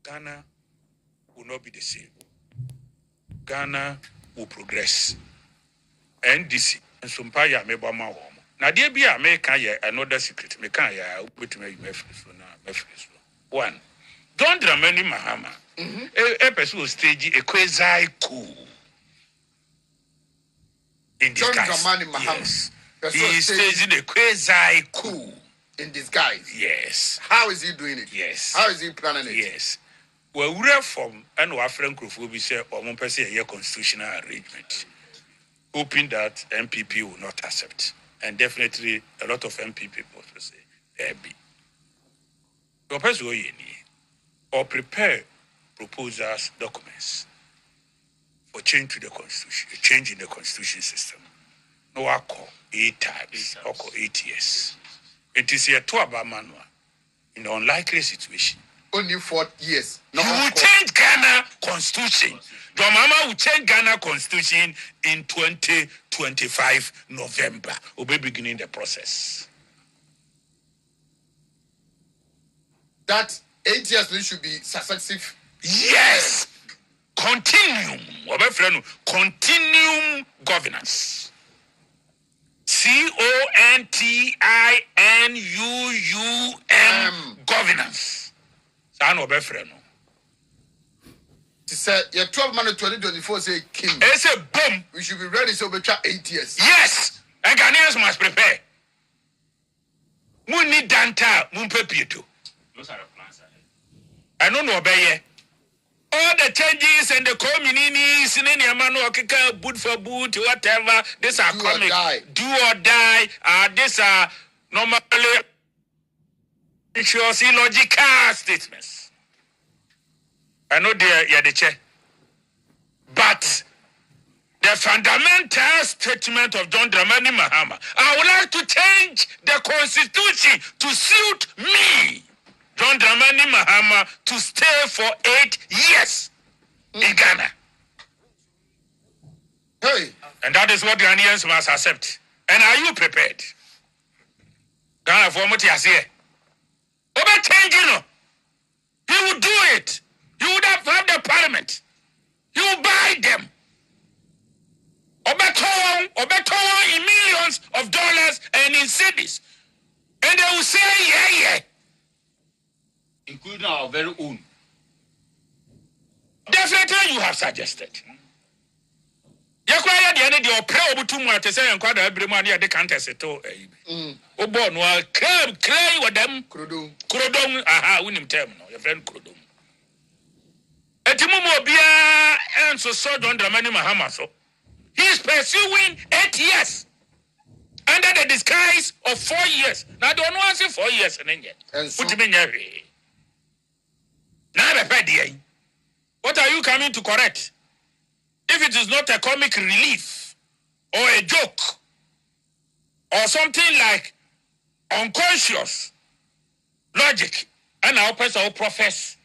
Ghana will not be the same. Ghana will progress. NDC and Sumpaya Mebama home. Now, dear be America, another secret. Mekaya, which may be one. Don't Dramani Mahama. A person stage a quasi coup in disguise. Yes. He staging a quasi coup in disguise. Yes. How is he doing it? Yes. How is he planning it? Yes. Well, we're from and our friend Krufu say or one person a constitutional arrangement, hoping that MPP will not accept, and definitely a lot of MPP will say there be. Your person or prepare proposals, documents for change to the constitution, a change in the constitution system. No, I call 8 times, or 8 years. It is a 2-hour manual in an unlikely situation. Only 4 years. No, you will change Ghana constitution. Your mama will change Ghana constitution in 2025 November. We'll be beginning the process. That 8 years should be successive. Yes. Continuum. Continuum governance. CONTINUUM governance. Sano befreno. She said, "Your 12 months 2024 say king." It's a boom. We should be ready so we try 8 years. Yes, and Ghanaians must prepare. Muni danta mumpepieto. Those are the plans. I don't know about all the changes and the communities in any amount of boot for boot, whatever. These are coming. Do or die. These are normally illogical statements. I know they are the chair. But the fundamental statement of John Dramani Mahama, I would like to change the constitution to suit me, John Dramani Mahama, to stay for 8 years in Ghana. Hey. And that is what Ghanaians must accept. And are you prepared? Ghana for what you say. Over changing, he will do it. He would have the parliament. He will buy them. Obeton in millions of dollars and in cities. And they will say, yeah. Including our very own. Definitely you have suggested. Yakwaya the end of prayer to more to say and quite every money at the contest at all. Obo no clay with them. Krodong, aha, win him terminal, your friend Krodong. Etimumo Bia and so John Dramani Mahama so. He is pursuing 8 years under the disguise of 4 years. Now, don't want to say 4 years and then yet. Put him in your way. Now, what are you coming to correct? If it is not a comic relief or a joke or something like unconscious logic, and our person profess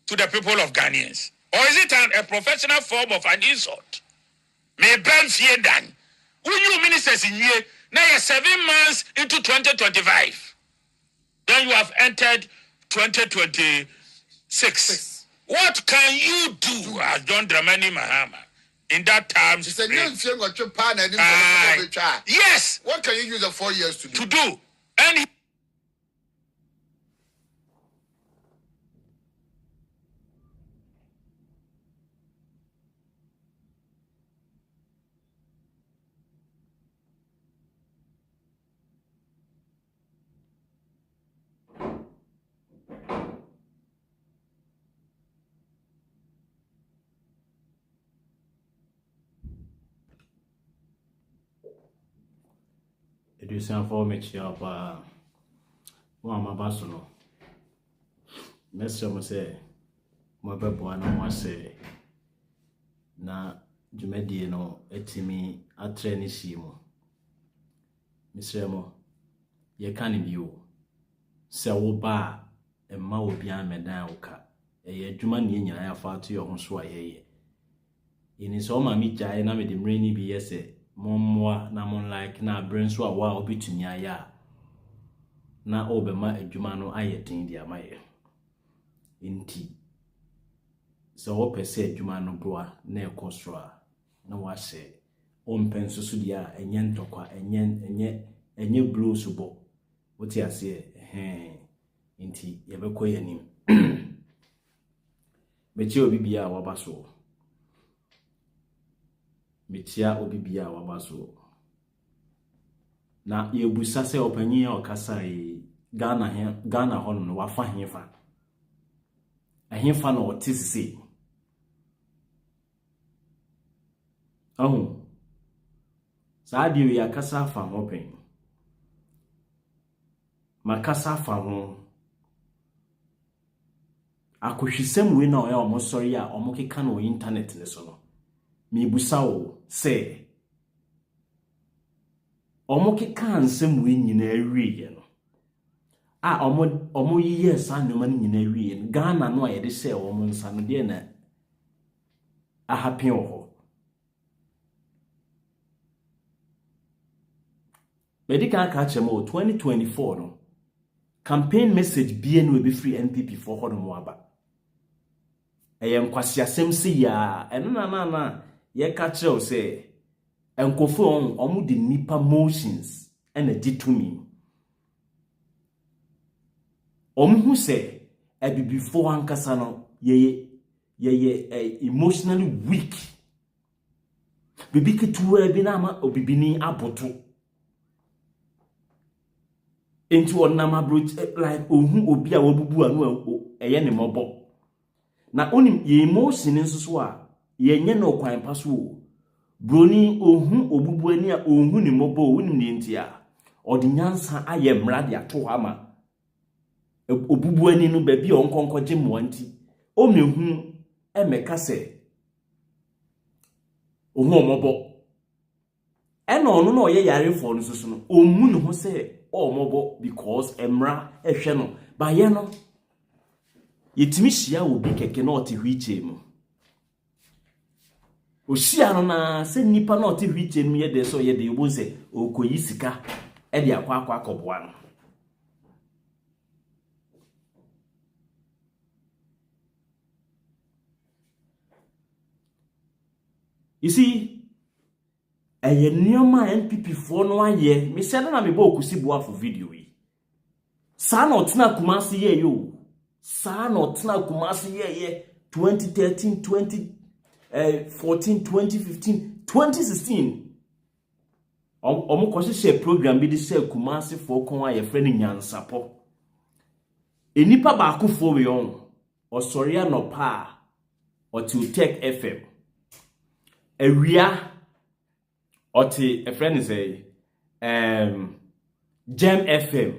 to the people of Ghanaians, or is it a professional form of an insult? May ban fear done. When you ministers in here, now you're 7 months into 2025. Then you have entered 2026. What can you do as John Dramani Mahama in that time? Yes. What can you use the 4 years to do? And Education for me up one my basono. Mr. Mose, my baby, and say na Jumedi no etimi a train shimo. Mr. Mo, ye can't be you. Sell bar and ma will be a medalka. A Juman yin I have far to your own sway. In his home, I meet Jayana with him rainy BSA. Momwa na mon like na brenso a wa obitumi aya na obema adwuma no ayeten dia maye enti so per se adwuma no broa na ekosro na wa se ompen so dia enye ntokwa enye blue subo woti ase nti yebekọ yanim mechi obi bia wabaso metia obi bia wabaso na yebusa se opanyin a okasa Ghana hono no wafa hefa ahefa na otisisi Saadi ya kasa fa ho pen makasa fa ho akohwisem we na oya omosori a omokeka na internet ne so no mebusa wo se omokeka ansem we nyina awie no omo yiye sa no man nyina awie no Ghana no ayede se omo nsa no de na ahapen ho Medical Kachemo 2024 no campaign message bie no be free NPP for hono mo aba. Kwasi asem si ya eno na ye ka kire say enkofo omu de nipa motions ena ditumi. Omu hu say before ankasa no ye emotionally weak. Bibi ketuwa bi na ama obibini aboto. Into onam abroach like ohu obi a wabubu anu eye ne mobo na onim ye emotion nso a ye nye no kwan paso broni ohu obubu ani a ohu ne mobo onim ne ntia odinyansa aye mrade ato ama obubu ani no ba bi onkonko gye mo anti o mehu emeka se ohu omobo ena ono na oye yare fo no so no omu ne ho se mobo because emra ehwe no ba ye no yetimi hia obi keke na oti hwiche mu ohia no na se nipa na oti hwiche mu ye de so ye de yobo se okoyi sika e de akwa akoboa no you see eye nioma NPP fo no aye me se na me bo Kusi Boafo video yi sa na otena Kumasi ye yo sa na otena Kumasi ye 2013 2014 2015 2016 omo ko hye program bi di se Kumasi fo kon aye frɛ ni nyansapo enipa ba akofo we on osori anopa oti Tech FM ewia Oti a friend say Gem FM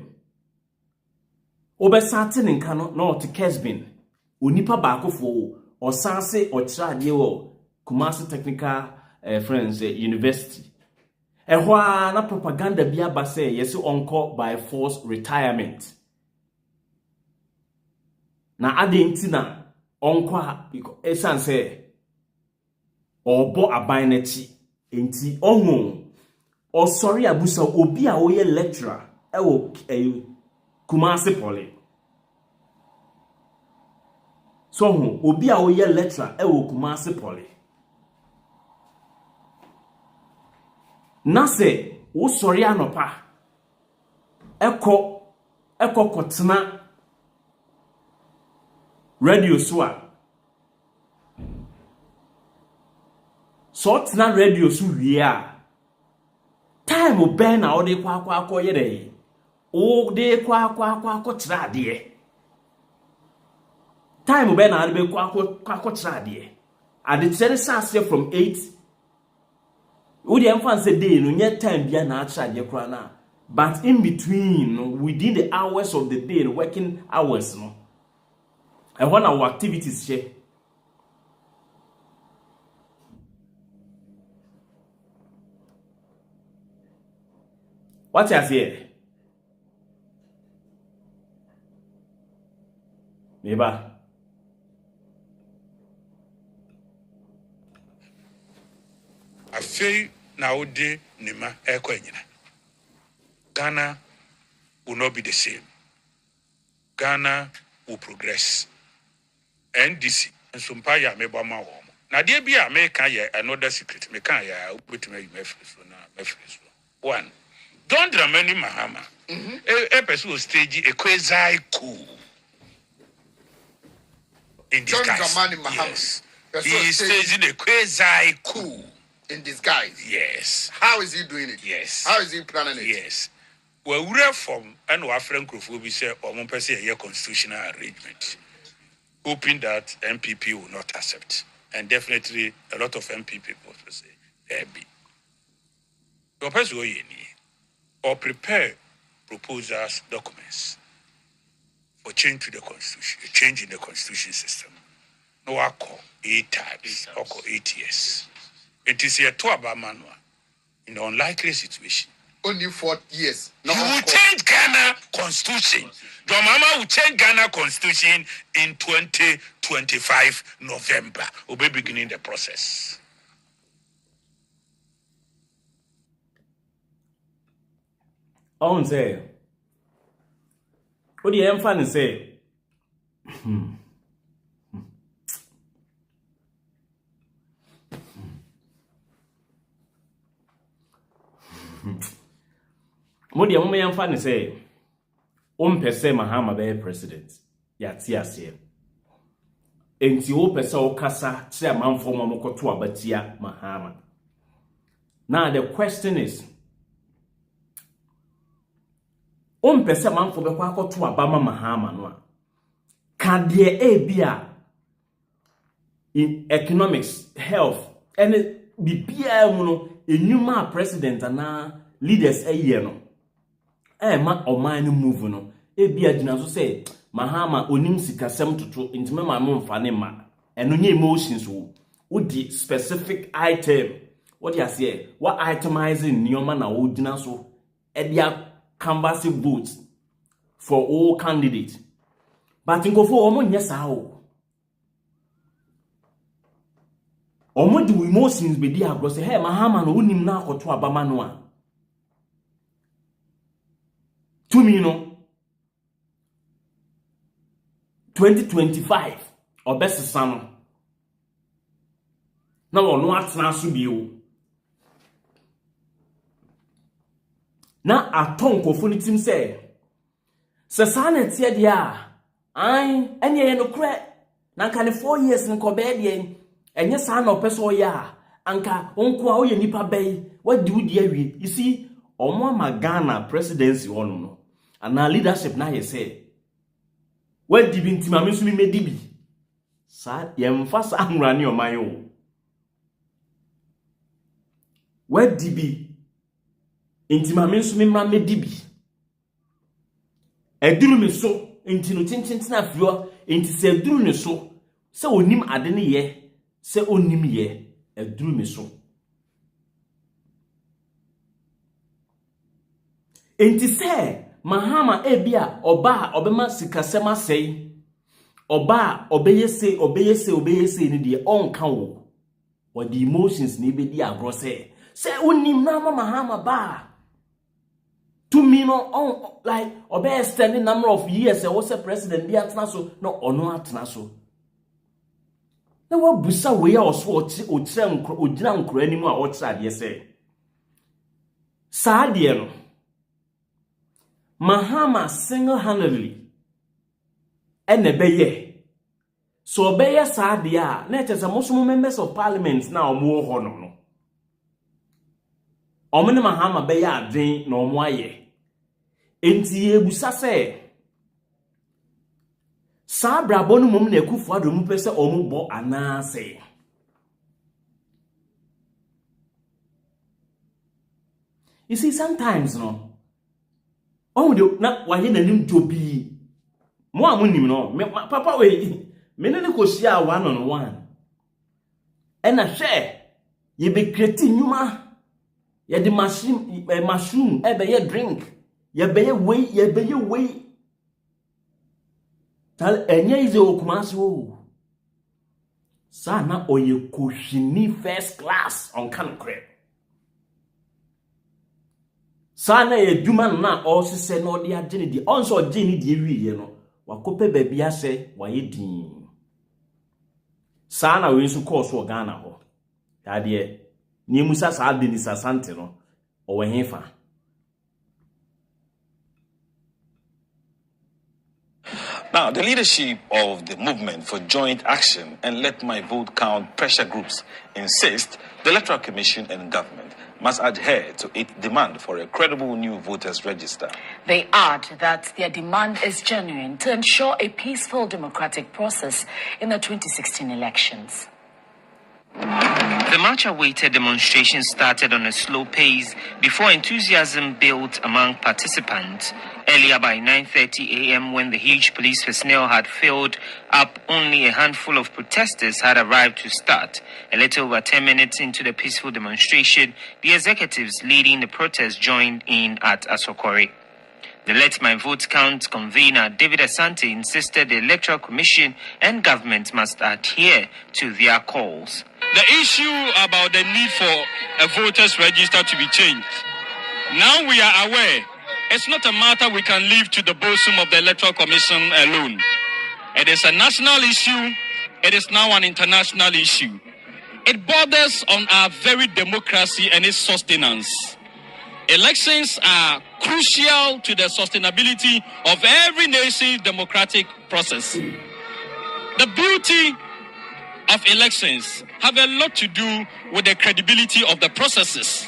Obesati nka no na oti Kesbin onipa baakofo osanse ochirade wo Kumasi Technical Friends University ehwa na propaganda bia ba say yesi onko by force retirement na adentina onko esanse obo aban na chi enti ohu osori abusa obi a oye lecturer ewo Kumasi Poly so hu obi a oye lecturer ewo Kumasi Poly na se wo sori anopa eko kotena radio so tena radio so wie a time ben na o de kwa ye dey o de kwa tira ade time ben na be kwa tira ade ade tere sase from 8 o de emfa say day no nye time bia na tira ade kwa na but in between within the hours of the day working hours no I want our activities share. What you say? Meba. Afei na odi nima ekọ enyina. Ghana will not be the same. Ghana will progress. NDC nsumpa ya mebo ma wo na de bia me kan ye another secret me kan ya obetuma yi mefiri na mefiri so one John Dramani Mahama a person stage a quasi coup in disguise. John Dramani Mahama. Yes. He is staging a quasi coup in disguise. Yes. How is he doing it? Yes. How is he planning it? Yes. Well, we're from and our friend Krofo say or one person a constitutional arrangement, hoping that MPP will not accept, and definitely a lot of MPP people will say there be. Your person go or prepare proposals, documents for change to the constitution, change in the constitution system. No, I call 8 times, I call 8 years. It is a 2 manual in the unlikely situation. Only 4 years. No, you will change Ghana constitution. Your mama will change Ghana constitution in 2025 November. We'll be beginning the process. On say, what do you fan say? What do you fan say? Pese Mahama be president. Yati ase. Enti o pese o kasa tse amanfo mamokoto abatia Mahama. Now the question is, pese manfo be kwa akoto abama Mahama no a ka de ebia in economics, health, and bibia mu no enuma president na leaders eye no ma oman no move no ebia gina so say Mahama onim sikasem toto intime ma mo mfa ne ma eno nye emotions wo di specific item what you say what itemizing nioma na wo gina so dia canvassing votes for all candidates. But in go for omo nyesa ho. Omo di emotions be di agro say hey Mahama no unim na akoto abama no a. To me no 2025 obesesa no. Na wo no atena so bi o. Na atonkofo ni tim say sesana tie dia enye no kre na nka 4 years nko be de enye sa na opeso ya anka onko a oye nipa bai wadi wudi awie you see omo magana presidency ono no ana leadership na ye say wadi bi ntima me so mi medibi sa ye mfa sa anrani o man yo wadi bi intima me so mi mra medibi eduru me so enti no chinchin afio enti se eduru ne so se onim ade ne ye se onim ye eduru me so enti se Mahama ebia oba obema sikasema sei oba obeyese ni de onka wo what the emotions ni be di agro se onim na Mahama ba to me no on like obey standing number of years was a president be atna so no ono atna so na wa busa we ya oso ogina nkro animu a otra de se saade no Mahama single-handedly ene beye so beye saade a na etese most members of parliament na omo ho no omene Mahama beye adwen na omo aye enti ebusa se sabra bonu mum na ekufu adom pese omo bo anase you see sometimes no na waye nanim dobi mo amunim no papa we me ne ko hia 1-on-1 ena hwe ye be create nyuma ye de mushroom e be ye drink ye be ye way tal enye ize okumaso sa na oye kohini first class on kankre sana eduma na osise no de agene di onso ogene di ewiye no wakope baabi ase waye din Sana we nso course wo Ghana ho. Ade ni musa sa de ni sasante no o we hefa. Now, the leadership of the Movement for Joint Action and Let My Vote Count pressure groups insist the Electoral Commission and government must adhere to its demand for a credible new voters register. They add that their demand is genuine to ensure a peaceful democratic process in the 2016 elections. The much-awaited demonstration started on a slow pace before enthusiasm built among participants. Earlier by 9:30 a.m., when the huge police personnel had filled up, only a handful of protesters had arrived to start. A little over 10 minutes into the peaceful demonstration, the executives leading the protest joined in at Asokore. The Let My Vote Count convener, David Asante, insisted the Electoral Commission and government must adhere to their calls. The issue about the need for a voters register to be changed. Now we are aware it's not a matter we can leave to the bosom of the Electoral Commission alone. It is a national issue. It is now an international issue. It borders on our very democracy and its sustenance. Elections are crucial to the sustainability of every nation's democratic process. The beauty of elections have a lot to do with the credibility of the processes.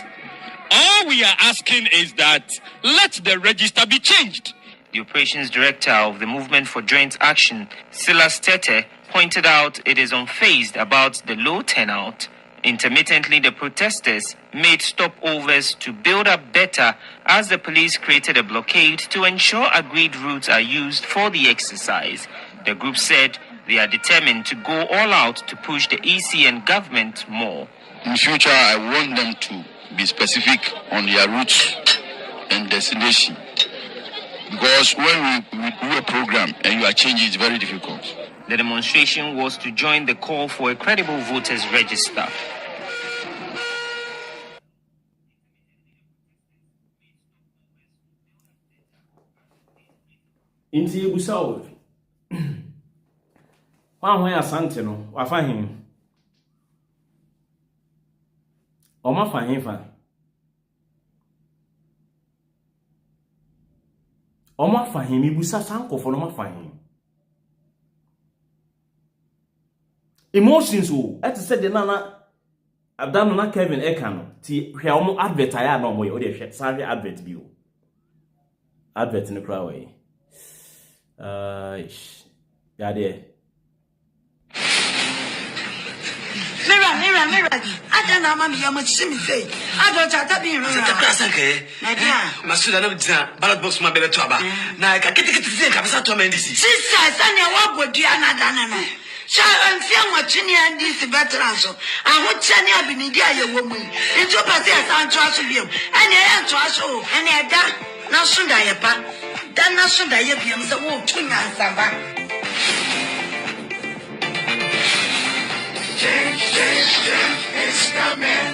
All we are asking is that let the register be changed. The operations director of the Movement for Joint Action, Silas Tete, pointed out it is unfazed about the low turnout. Intermittently, the protesters made stopovers to build up better as the police created a blockade to ensure agreed routes are used for the exercise. The group said they are determined to go all out to push the EC and government more. In future, I want them to be specific on their routes and destination. Because when we do a program and you are changing, it's very difficult. The demonstration was to join the call for a credible voters register. Inti ebusawo. Wa ya Asante no, wa fa hin. O ma fa hin fa. O ma fa hin mi busa sankofo no ma fa hin. Emotions o, et said the nana Abdano na Kevin Ekano, ti hwe omo advert aya na omo ye, o de hwe sa hwe advert bi o. Advert in the crowd way. Yeah, there. Mira. I don't know, Mammy, how much she say. I don't have to be around. My dear, Masuda no dina ballot box ma bele to aba. Na ka kete to think abisa to mendisi. she says, I know what would you another. Shall I feel what you and this veterans? I want Chania Benidia, woman. Into a pass and trust you. And I trust you. And I done. Now soon I apart. Then now soon I have him the wood to answer. It's coming.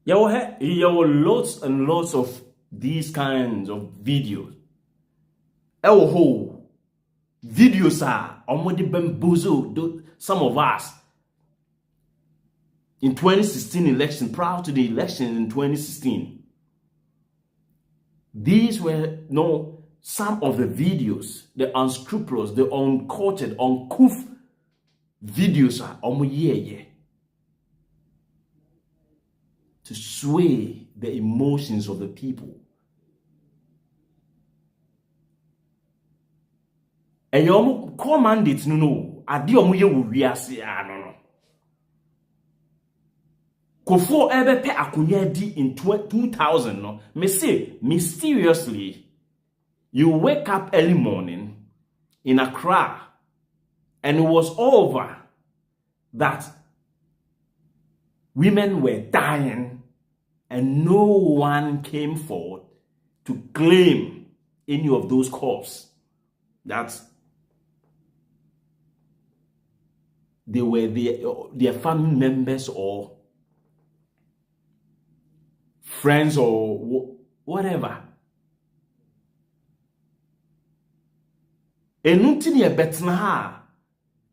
There were lots and lots of these kinds of videos. Videos are already bamboozled some of us in 2016 election, prior to the election in 2016. These were some of the videos, the unscrupulous, the uncultured, uncouth videos are to sway the emotions of the people. And you command it no. Adi omo ye wo wiase no. Kofo ebe pe akonya di in 2000 no. Me say mysteriously you wake up early morning in Accra and it was over that women were dying and no one came forward to claim any of those corpses that they were their family members or friends or whatever. Enunti ne betna ha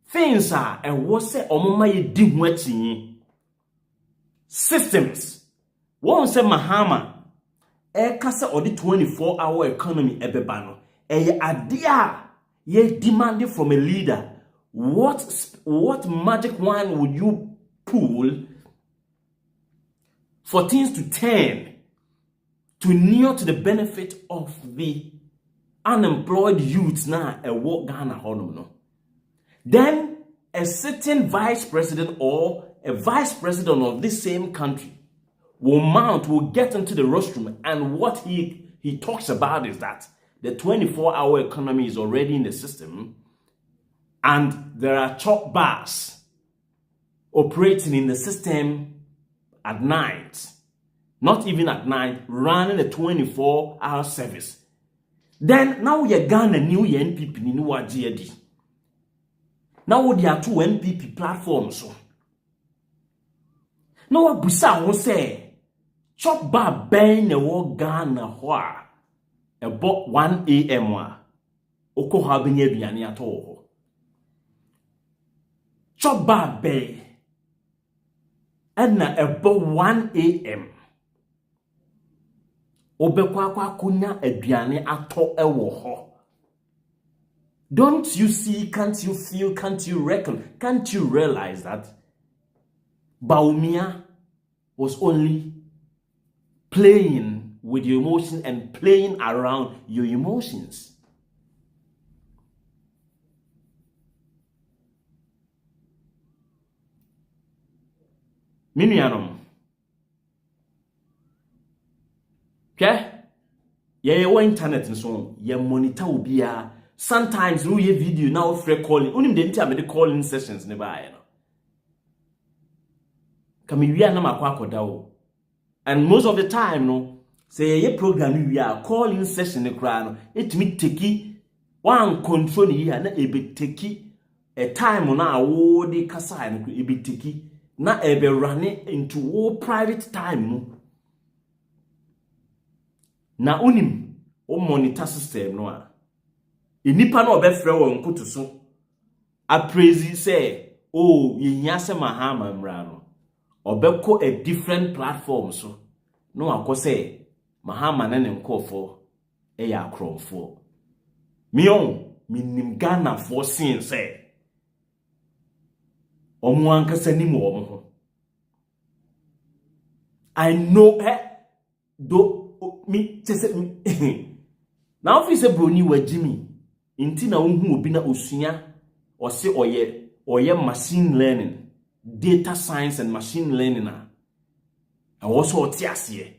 things are was say omoma ye di ho atinyi systems won say Mahama kasa odi 24-hour economy ebeba no eye ade a ye demanding from a leader. What magic wand would you pull for things to turn to near to the benefit of the unemployed youths now a work Ghana no? Then a certain vice president or a vice president of this same country will get into the rostrum, and what he talks about is that the 24-hour economy is already in the system, and there are chop bars operating in the system at night, not even at night, running a 24-hour service. Then now you're Ghana new NPP ni wa GD. Now there are 2 NPP platforms. Now what busa won say chop bar ben na wo Ghana ho a about 1 a.m. wa oko ha benya aduane ato ho. Chop bar ben na about 1 a.m. obekwa kwa kunya aduane ato ewo ho. Don't you see, can't you feel, can't you reckon, can't you realize that Baumia was only playing with your emotions and playing around your emotions? Minianum. Okay? Yeah, internet and so on. Yeah, monitor will be a sometimes we hear video now free calling. Unim the time the calling sessions never no. Kami we are na makwa koda. And most of the time no say ye program we are calling session ne kra no etimi teki one control ni here na ebe teki a time na wo de kasa no ebe teki na ebe run into wo private time no. Na unim o monitor system no a inipa na obefre wo nkutu so a praise say oh yehia se Mahama mra no obeko a different platform so no akose Mahama na ne nkofo ya akromfo mion minim Ghana for sin say omo ankasa nim wo ho. I know do me tese na office broni wa Jimmy inti na unhu obi na osua o se oye machine learning, data science and machine learning na also otiase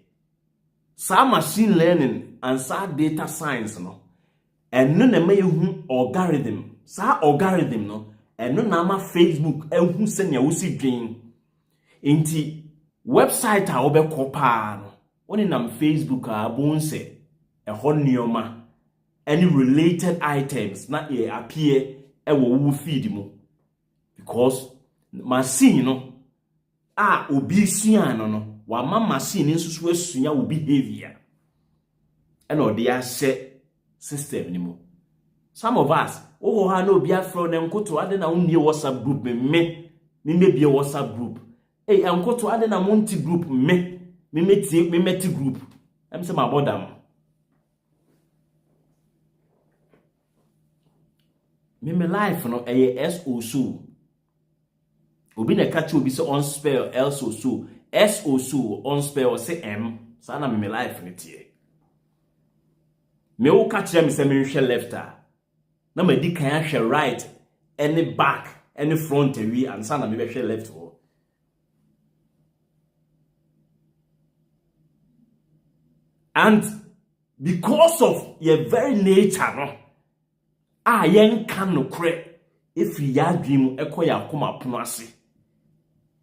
sa machine learning and sa data science no eno na ma yehu algorithm sa algorithm no eno na ma Facebook ehu se ne wo si dwen inti website a obekopa no oni nam Facebook a bonse ehon nioma any related items na appear ewo feed mu because machine no obi sua no wa ma machine nsusu asua wo behavior and odi ahye system ni mu. Some of us ha na obi afro na nkoto ade na unnie WhatsApp group me bie WhatsApp group nkoto ade na monti group me meti group em se ma bodam me life no SO so obi na catch obi se on spell SO so on spell say M sana me life ne tie me wo catch them say me hwe left na ma di kan hwe right any back any front we and sana me hwe left ho. And because of your very nature no yen can no kre if ya dream ekoya akoma pono ase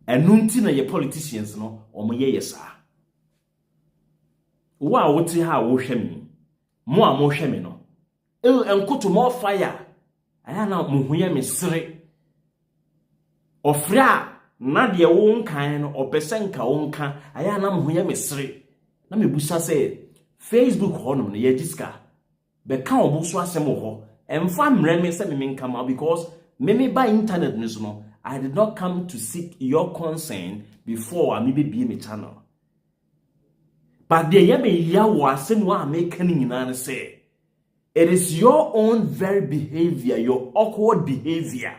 enunti na ye politicians no omoye yesa wa woti ha wo hwemi mo a mo hwemi no enkoto mo fire aya na mo hoye mesere ofra na de wo nkan no opesenka wo nka aya na mo hoye mesere na mebusa say Facebook honom na ye diska be kan obo so asem ho And fam remi say me come out because me by internet no. I did not come to seek your consent before I maybe be my channel. But the yemi ya wasem wa making in say it is your own very behavior, your awkward behavior.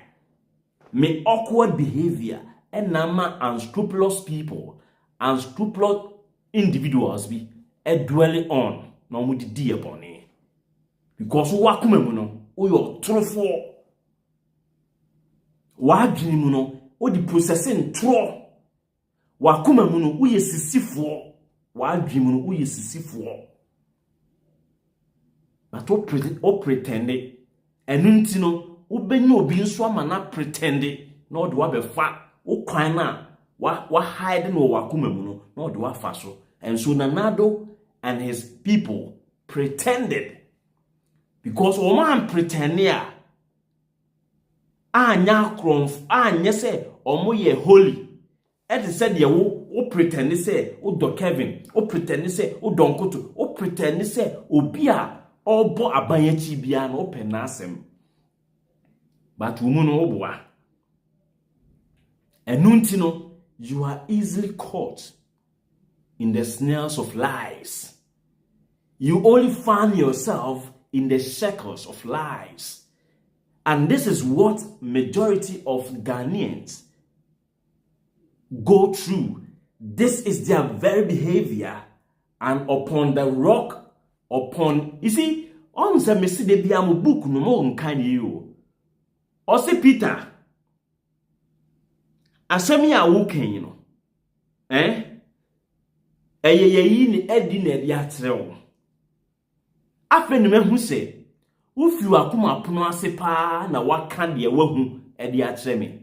Me awkward behavior and nama unscrupulous people, unscrupulous individuals be dwelling on no mu di upon it. Because wakume no o your trufo wadwini mu no o di processing tro wakuma mu no uye sisifo wadwini mu no uye sisifo but o pretend enunti no ubenye obi nso ama na pretend na o de wa befa o kwan na wa hide no wakuma mu no na o de wa fa so. And so Nanado and his people pretended because o man pretending anya kronf anya say omo ye holy et said ye wo pretend say o do Kevin o pretend say o don Koto o pretend say obi a obo abanyachi bia na o penasem but wo mu no oboa enunti no you are easily caught in the snares of lies. You only find yourself in the circles of lies. And this is what majority of Ghanaians go through. This is their very behavior. And upon the rock, you see, on the message de biamu book no more can you. Ose Peter, asemi a woken, you know. Eyeyeyi ni edi na edi atrewo. Afe ni mehu se ufi wakuma apono ase pa na waka de wahu edi atreme.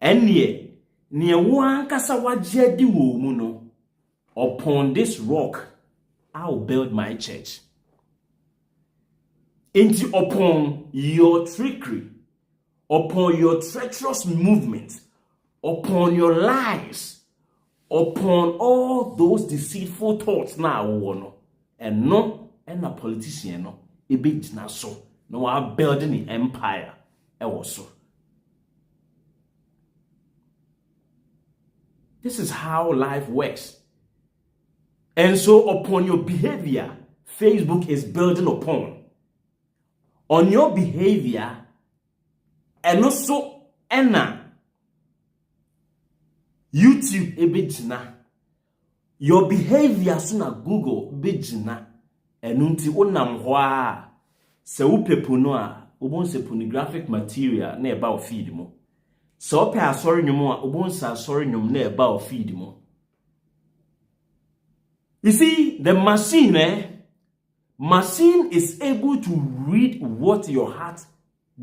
Enie ne wo ankasa wagye adi wo mu no. Upon this rock I will build my church. Into upon your trickery, upon your treacherous movement, upon your lies, upon all those deceitful thoughts now, and no, and a politician, no, a big so, no, I'm building the empire, also. This is how life works. And so, upon your behavior, Facebook is building upon. On your behavior, and also, YouTube ebejina. Your behavior suna Google bejina. Enunti onam hwa. Se upepo no a obon se pornographic material na eba o feed mo. Se ope asori nyom a obon se asori nyom na eba o feed mo. You see, the machine is able to read what your heart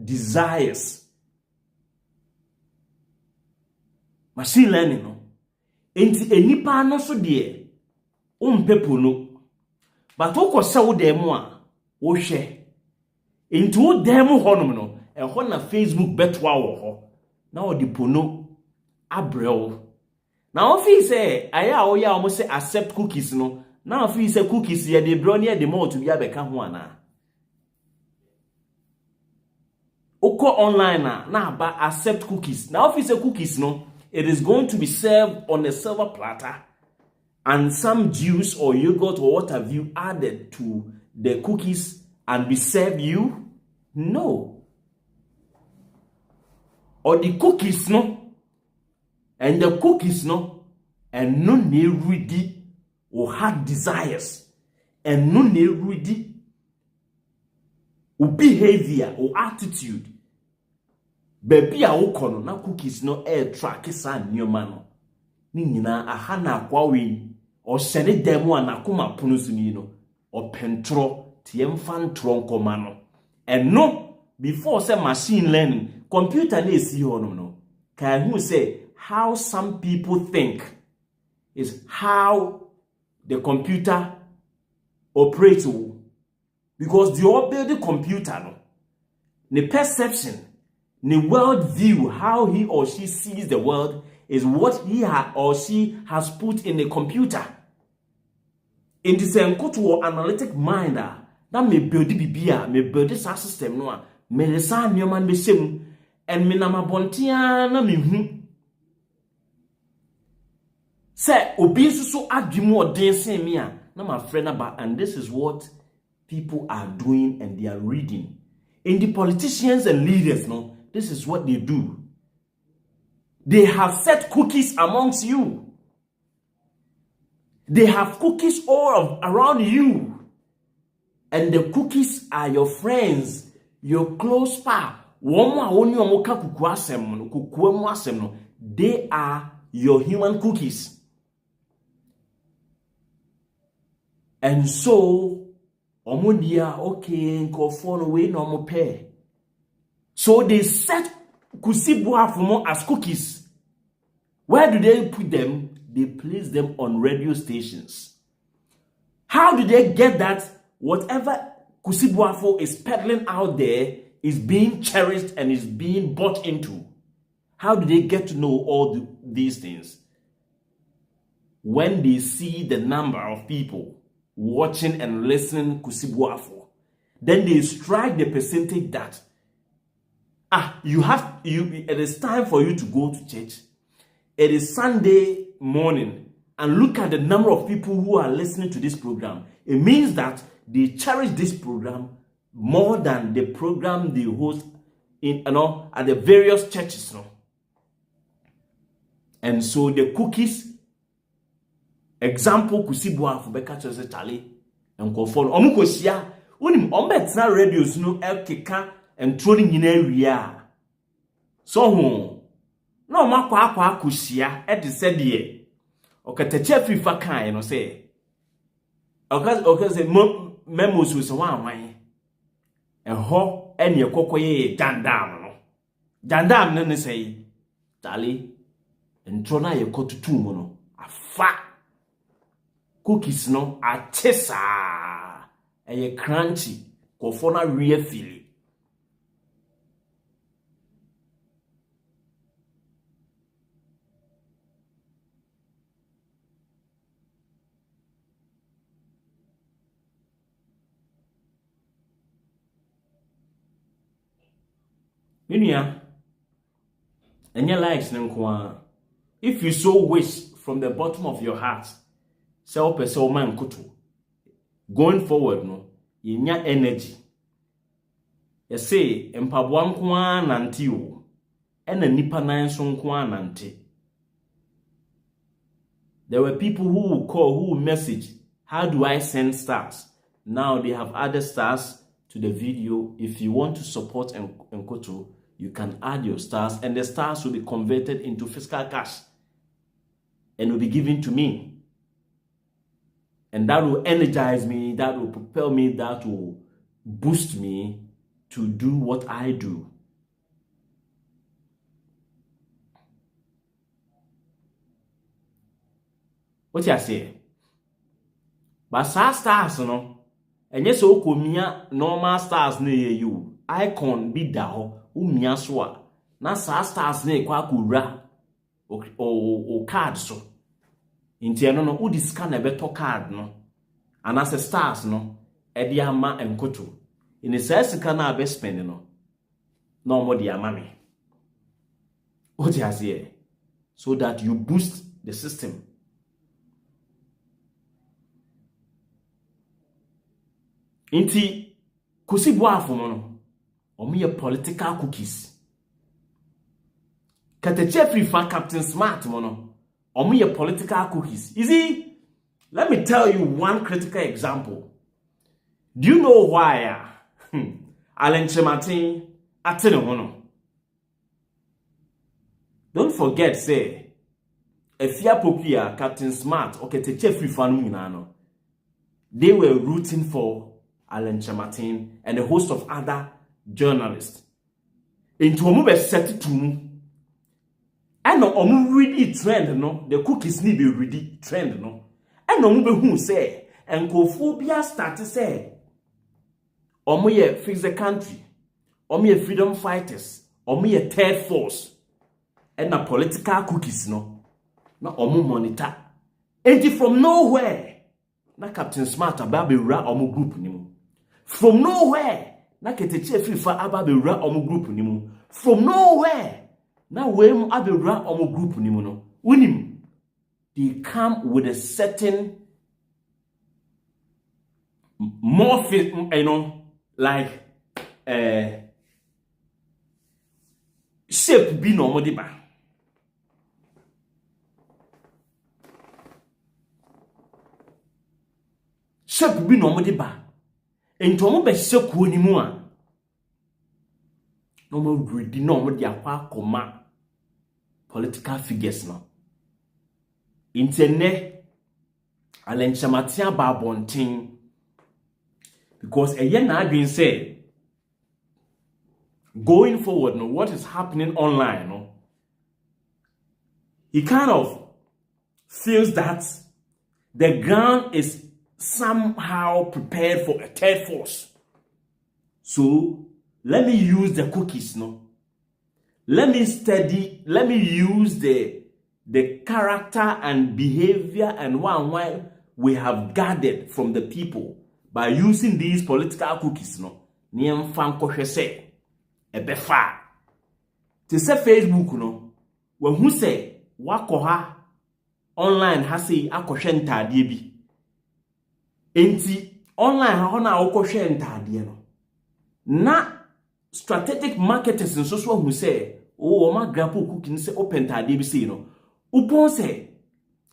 desires. Machine learning no. Enti enipa no so de umpepo no. But okose wo dem a wo hwe. Enti wo dem honom no, ehọ na Facebook betwa wo ho. Na wo de pono abrel. Na ofi say aya wo ya o mo say accept cookies no. Na ofi say cookies ye de bro ne de mo to bia beka ho ana. Oko online na ba accept cookies. Na ofi say cookies no. It is going to be served on a silver platter and some juice or yogurt or what have you added to the cookies and be served you? No. Or the cookies no. And the cookies no. And no ne ready or heart desires. And no ne ready or behavior or attitude. Baby a wokono na cookies no air track sa nyoma no ni nyina aha na akwa we o sene demo anakoma pono suni no o pentro tiemfa ntro nkoma no and no before say machine learning computer na esi ho no can who say how some people think is how the computer operates because the obey the computer no the perception the world view, how he or she sees the world, is what he or she has put in the computer. In this analytic mind, that may build the BBA, may build this system, no, Meresa nyoman besem and minama bontia na mihu. Say obisu so adwimo dancing me na my friend about, and this is what people are doing and they are reading. In the politicians and leaders, no, this is what they do. They have set cookies amongst you. They have cookies all around you. And the cookies are your friends, your close pal. They are your human cookies. And so, omodia okay, nkofo no we no mo pair. So they set Kusi Boafo as cookies. Where do they put them? They place them on radio stations. How do they get that whatever Kusi Boafo is peddling out there is being cherished and is being bought into? How do they get to know all these things? When they see the number of people watching and listening Kusi Boafo, then they strike the percentage that it is time for you to go to church. It is Sunday morning, and look at the number of people who are listening to this program. It means that they cherish this program more than the program they host in at the various churches. And so the cookies, example, Kusi Boafo beka chose Charlie and Kofon. Omukosia, unim ombetna radios no elkeka and trolling in area. So no makwa kusia e de said ye. Okateche fifa kan say. Say memos with one. And ho any kokoye jandam no. Jandam nene say Charlie and trona ye kotutu mono. Afa cookies no a chesa a crunchy kofona real feeling. Minia, and your likes nkwa. If you so wish from the bottom of your heart, self person man kutu. Going forward, no, yinya energy. You say empabwa nkwa nanti o, ena nipa nan so nkwa nanti. There were people who will call, who will message, how do I send stars? Now they have added stars to the video. If you want to support Nkoto, you can add your stars, and the stars will be converted into physical cash and will be given to me. And that will energize me, that will propel me, that will boost me to do what I do. What you say? But stars, no, and yes, okomia normal stars near you. Icon be daho, umia swa. Na stars ne kwa kura o card so. Inti no udi scan beto card no. And as a stars no, edi ama Nkoto. In the sense kana be spend no. No more di amame. What you say? So that you boost the system. Inti Kusi Boafo no. Omi political cookies. Kateche prefer Captain Smart mono. Omi political cookies. You see, let me tell you one critical example. Do you know why Alan Chematin atene hono? Don't forget, say, Efia Popia, Captain Smart, or Kateche prefer no. They were rooting for Alan Chematin and a host of other journalists. Into omu be set to mu. And no omu really trend no. The cookies need be really trend no. And omu be who say enkophobia start to say omu ye fix the country. Omu ye freedom fighters. Omu ye third force. And na political cookies no. Na omu monitor. And from nowhere na Captain Smart ababe ra omu group ni mu. From nowhere na keteche frifa aba bewura omo group ni mu from nowhere na wem abewura omo group ni mu no unim they come with a certain more like shape bi no mo de ba shape bi no mo de ba ento mo be sekuo ni mu a no mo ready no mo de akwa koma political figures no intene alenchamatia ba bontin because na adwin say going forward no what is happening online no he kind of feels that the ground is somehow prepared for a third force. So let me use the cookies no let me use the character and behavior and why we have gathered from the people by using these political cookies no niem fan kohwe se ebefa te se Facebook no when who say wakoha online ha sei akohwe ntade bi enti online ha na akohwe ntade no na strategic marketers nso so who say o ma grapo cookie say open ntade bi sei no upon say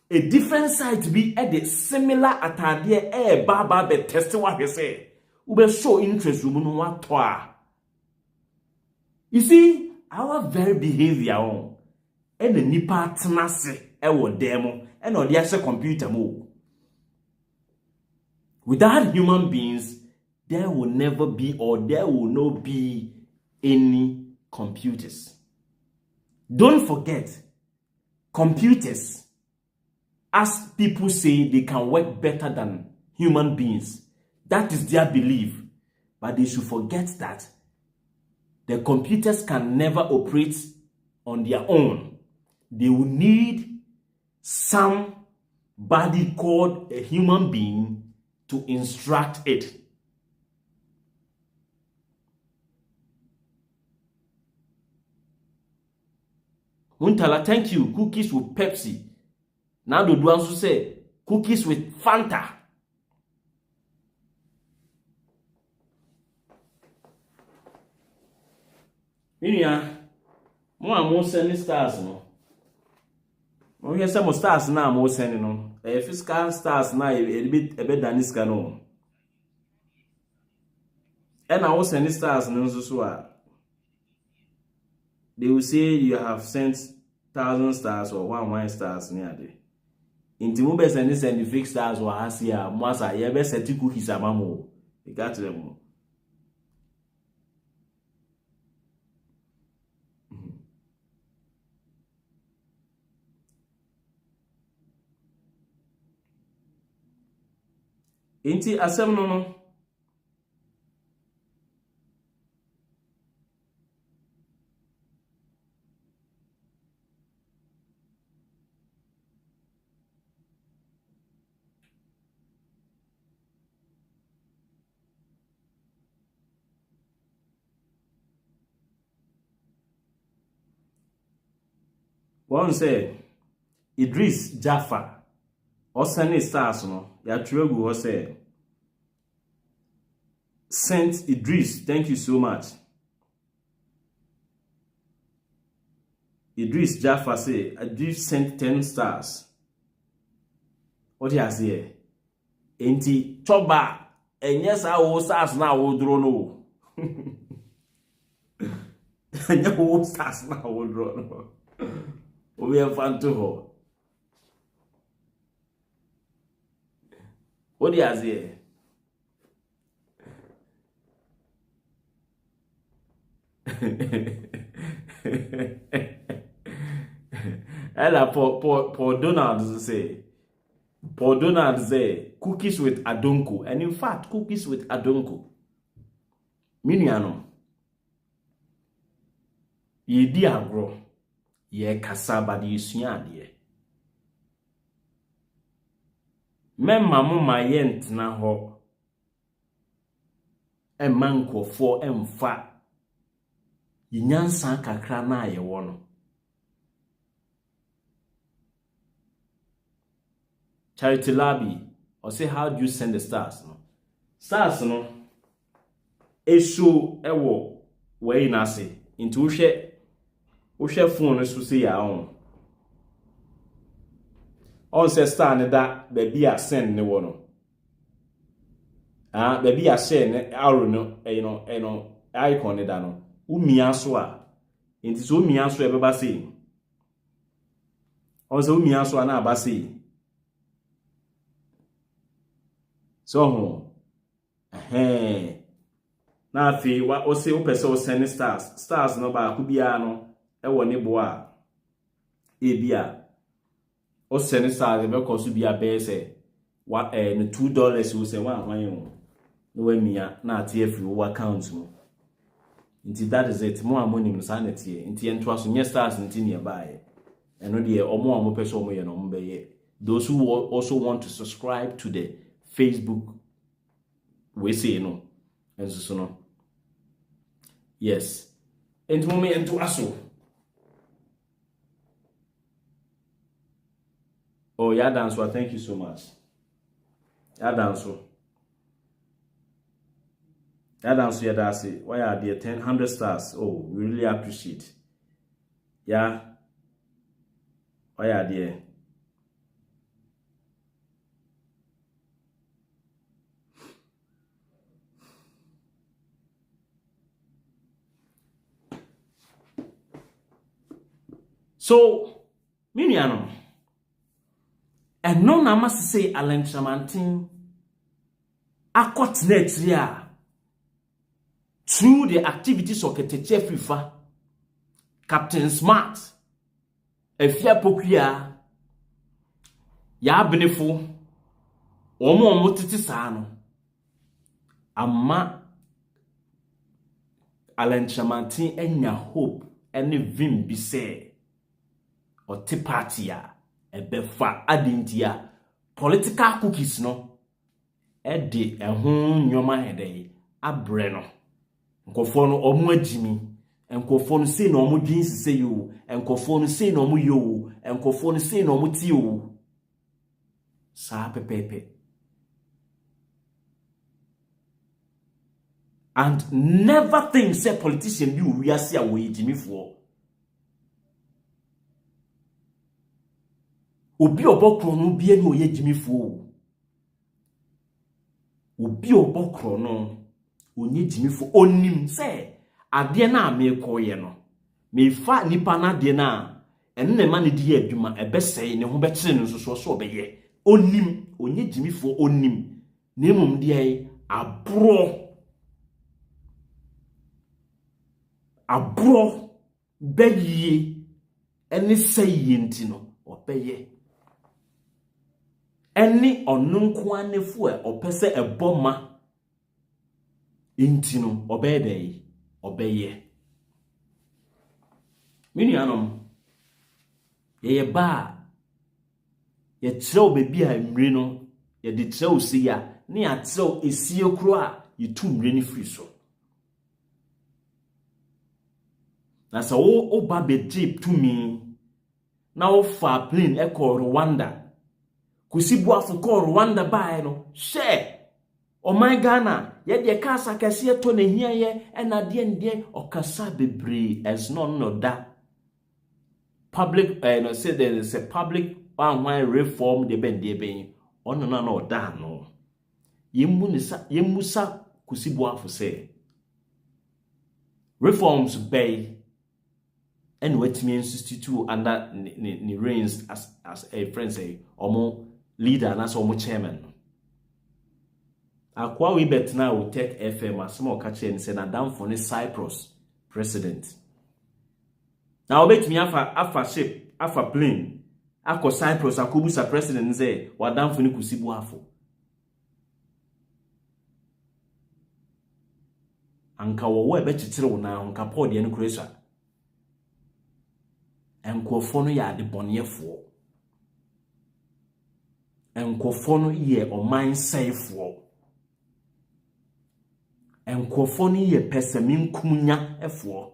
a different site be at the similar atade baba be test what he say ube show interest no what you see our very behavior on and the nipa tenase wo demo and on the computer mo without human beings there will never be or there will not be any computers. Don't forget computers, as people say, they can work better than human beings. That is their belief. But they should forget that the computers can never operate on their own. They will need somebody called a human being to instruct it. Muntala, thank you. Cookies with Pepsi. Now the ones who say cookies with Fanta. Minya, mo sending stars no. Mo hear some stars now mo sending no. Fiscal stars now a bit daniska no. And I was sending stars no so they will say you have sent 1,000 stars or 1 stars near there. Inti mo be send fake stars or hasia mwasa ye be set cookies amamo. You got them. Inti asem no. One say Idris Jaffa or send stars no ya tregu ho say Saint Idris, thank you so much. Idris Jaffa say Idris sent 10 stars. What you say? Enti choba enyes awo stars na wo dro no. Enya wo stars na wo dro no. We have fun to her. What do you say? Ella Paul Donald say cookies with adonko, and in fact cookies with adonko. Miniano. Ye di agro. Ye kasaba di sunyadie. Memma mo mayent na ho. mankofo emfa yinyansa kakra na ayewo no Charity Labi or say how do you send the stars no stars no esho ewo we na say into wohwe phone so say ya on say star ne da baby a send ne wo no baby a share ne arrow no icon ne da no umia so a enti so umia so e beba say on say umia so na aba say so na fi wa o say o pese o send stars no ba ku bia no e wo ne bo a e bia o send stars be ko so bia be say wa no $2 o say wa hwan no we mia na ate afi wo account mo nti that is it mo amonim sanity nti ento aso nye stars nti ne baaye eno de omo pese omo ye no mo be ye those who also want to subscribe to the Facebook we say no enso so no yes enti mo me ento aso oh yeah dance well thank you so much yeah dance yeah that's it why are there 100 stars oh we really appreciate yeah why are there so miniano and no na must say alentramantin akot netria through the activities of Keteche Fifa Captain Smart Efia Pokuya ya benefo omo titi saa no ama alentramantin enya hope ene vim bi se o ti party a ebefa adintia political cookies no edi ehun nyoma hede abre no nkofo no omo agimi nkofo no sei na omo dwin sise yo nkofo no sei na omo yo nkofo no sei na omo ti yo sa pepepe and never think say politician bi we ase a we agimi fo obi obokro no bi eni oye agimi fo obi obokro no onye jimifo onim se ade na amekoye no mefa nipa na de na enne ne ma ne di adwuma ebesei ne ho bekire no so so obeye onim onye jimifo onim na emum de ai abro beye ene sey enti no obeye eni onunko anefu e opese eboma intino obede obeye mini anom ye ba ye treo bebi a mre no ye de treo si ya ne ya treo esie kro a yitu mre ni free so na so o ba be jeep to me na o fa plane e ko Rwanda Kusi Boafo ko Rwanda bae no share oh my Ghana ye de kasa kase to na hia ye na de ndie okasa bebre as no da public no say there is a public one reform de ben ono na no da no yemusa Kusi Boafo say reforms bay and what means institute under ni reigns as a friend say omo leader na so omo chairman akwa we bet now we take FM as small catch and say na down for Cyprus president now bet me afa ship afa plane akọ Cyprus akobusa president say wa down for Kusi Boafo anka wo ebe chichire wo na anka pod ye no Croatia enkofo no ya de bonefo enkofo no ye o man safefo Enkwofo ni ye pesamin kumunya efo.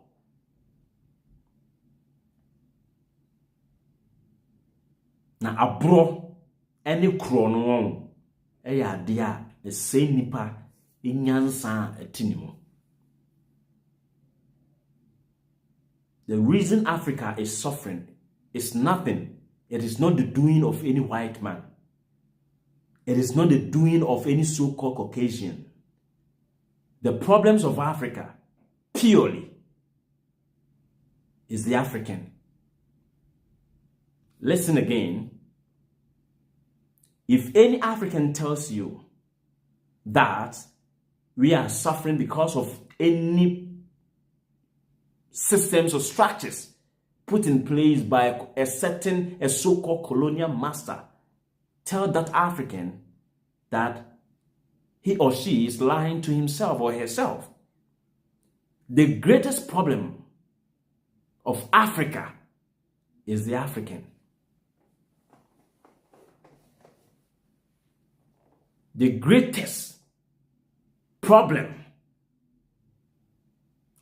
Na abro ene kro no won eya ade a ese nipa enyansa atinimu. The reason Africa is suffering is nothing. It is not the doing of any white man. It is not the doing of any so-called Caucasian. The problems of Africa purely is the African. Listen again. If any African tells you that we are suffering because of any systems or structures put in place by a so-called colonial master, tell that African that he or she is lying to himself or herself. The greatest problem of Africa is the African. The greatest problem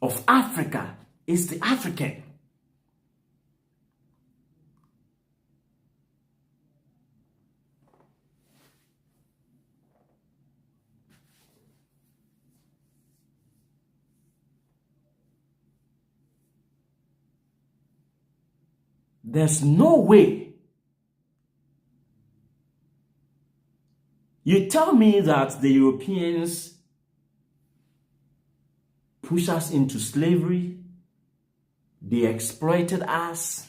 of Africa is the African. There's no way you tell me that the Europeans push us into slavery, they exploited us,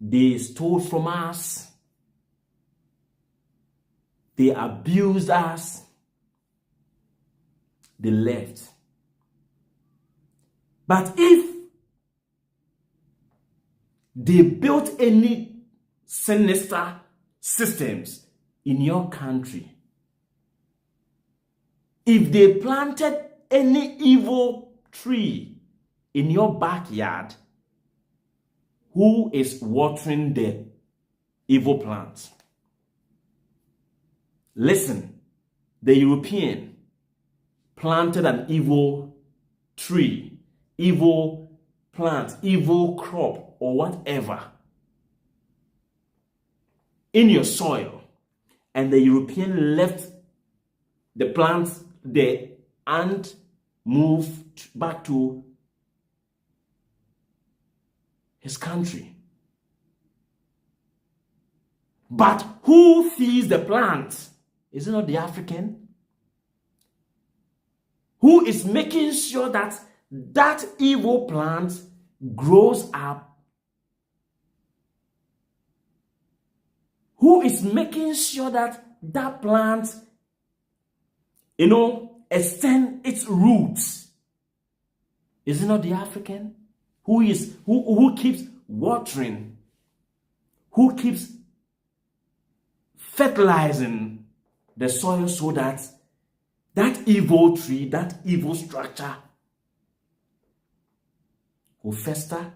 they stole from us, they abused us, they left. But if they built any sinister systems in your country, if they planted any evil tree in your backyard, who is watering the evil plants? Listen, the European planted an evil tree, evil plant, evil crop, or whatever in your soil, and the European left the plants there and moved back to his country. But who feeds the plant? Is it not the African? Who is making sure that that evil plant grows up? Who is making sure that that plant, extend its roots? Is it not the African? Who keeps watering? Who keeps fertilizing the soil so that that evil tree, that evil structure will fester?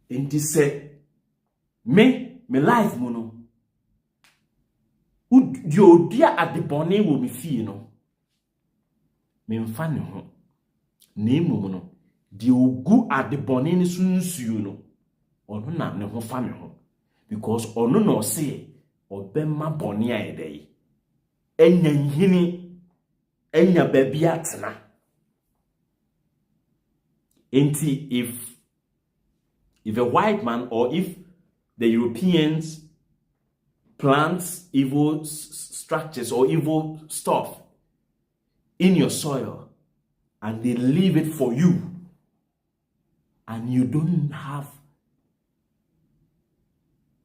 Enti say me life mu no dia adebone wo me fie no me mfa ne ho na emum no di ogu adebone ne sunsuo no ono na ne ho fa me ho, because ono no say obemma bone a edai enya nhini enya babi atena. Enti if a white man or if the Europeans plant evil structures or evil stuff in your soil and they leave it for you, and you don't have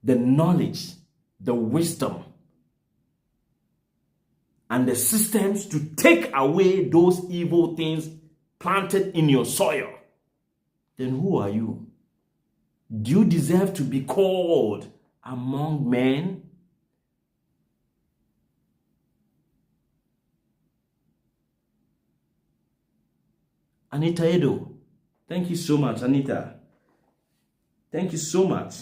the knowledge, the wisdom, and the systems to take away those evil things planted in your soil, then who are you? Do you deserve to be called among men? Anita Edo, thank you so much, Anita. Thank you so much.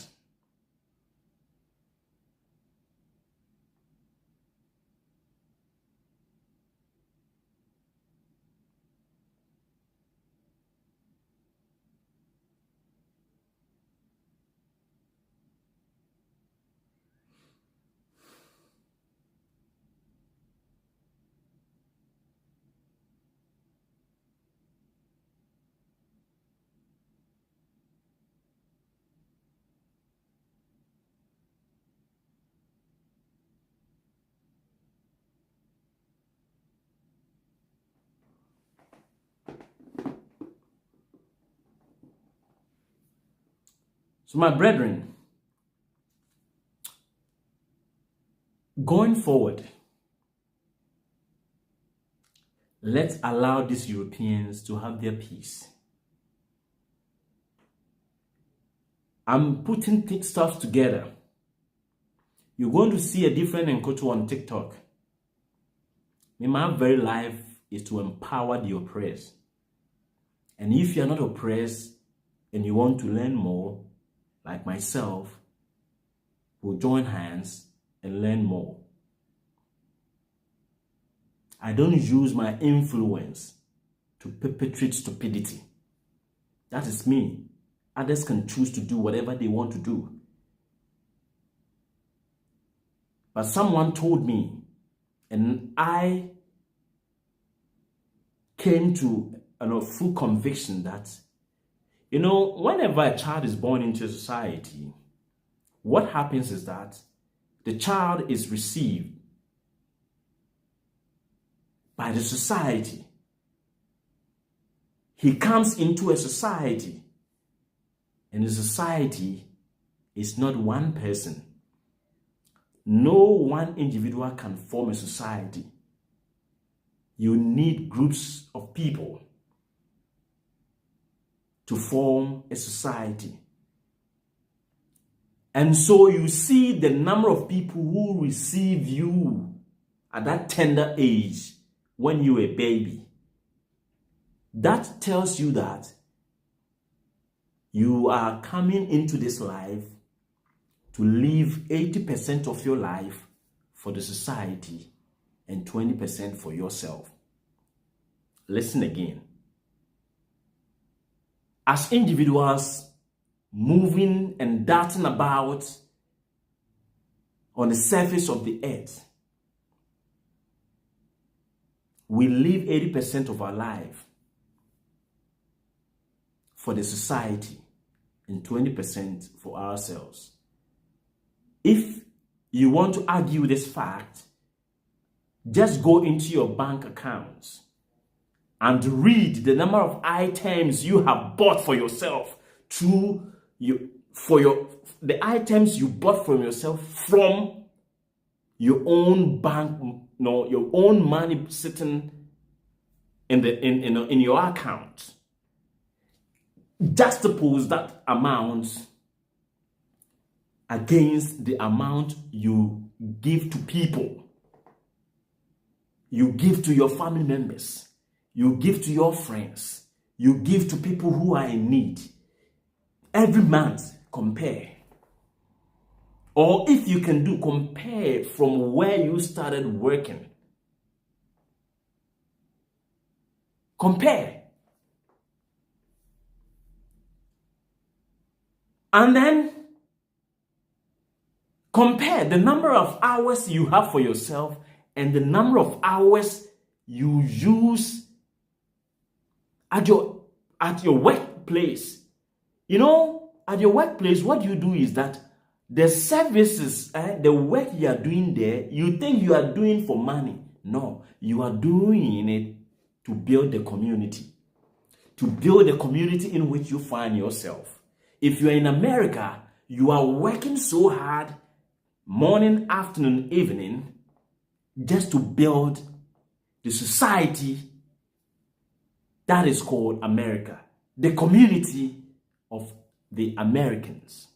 So, my brethren, going forward, let's allow these Europeans to have their peace. I'm putting stuff together. You're going to see a different Nkoto on TikTok. My very life is to empower the oppressed. And if you're not oppressed and you want to learn more, like myself, we'll join hands and learn more. I don't use my influence to perpetrate stupidity. That is me. Others can choose to do whatever they want to do. But someone told me, and I came to full conviction that, whenever a child is born into a society, what happens is that the child is received by the society. He comes into a society, and the society is not one person. No one individual can form a society. You need groups of people to form a society. And so you see the number of people who receive you at that tender age when you're a baby. That tells you that you are coming into this life to live 80% of your life for the society and 20% for yourself. Listen again. As individuals moving and darting about on the surface of the earth, we live 80% of our life for the society and 20% for ourselves. If you want to argue this fact, just go into your bank accounts and read the number of items you have bought for yourself the items you bought from yourself from your own bank, your own money sitting in your account. Juxtapose that amount against the amount you give to people. You give to your family members. You give to your friends. You give to people who are in need. Every month, compare. Or if you can compare from where you started working. Compare. And then compare the number of hours you have for yourself and the number of hours you use at your workplace. At your workplace, what you do is that the services, the work you are doing there, you think you are doing for money. No, you are doing it to build the community. To build the community in which you find yourself. If you are in America, you are working so hard, morning, afternoon, evening, just to build the society that is called America, the community of the Americans.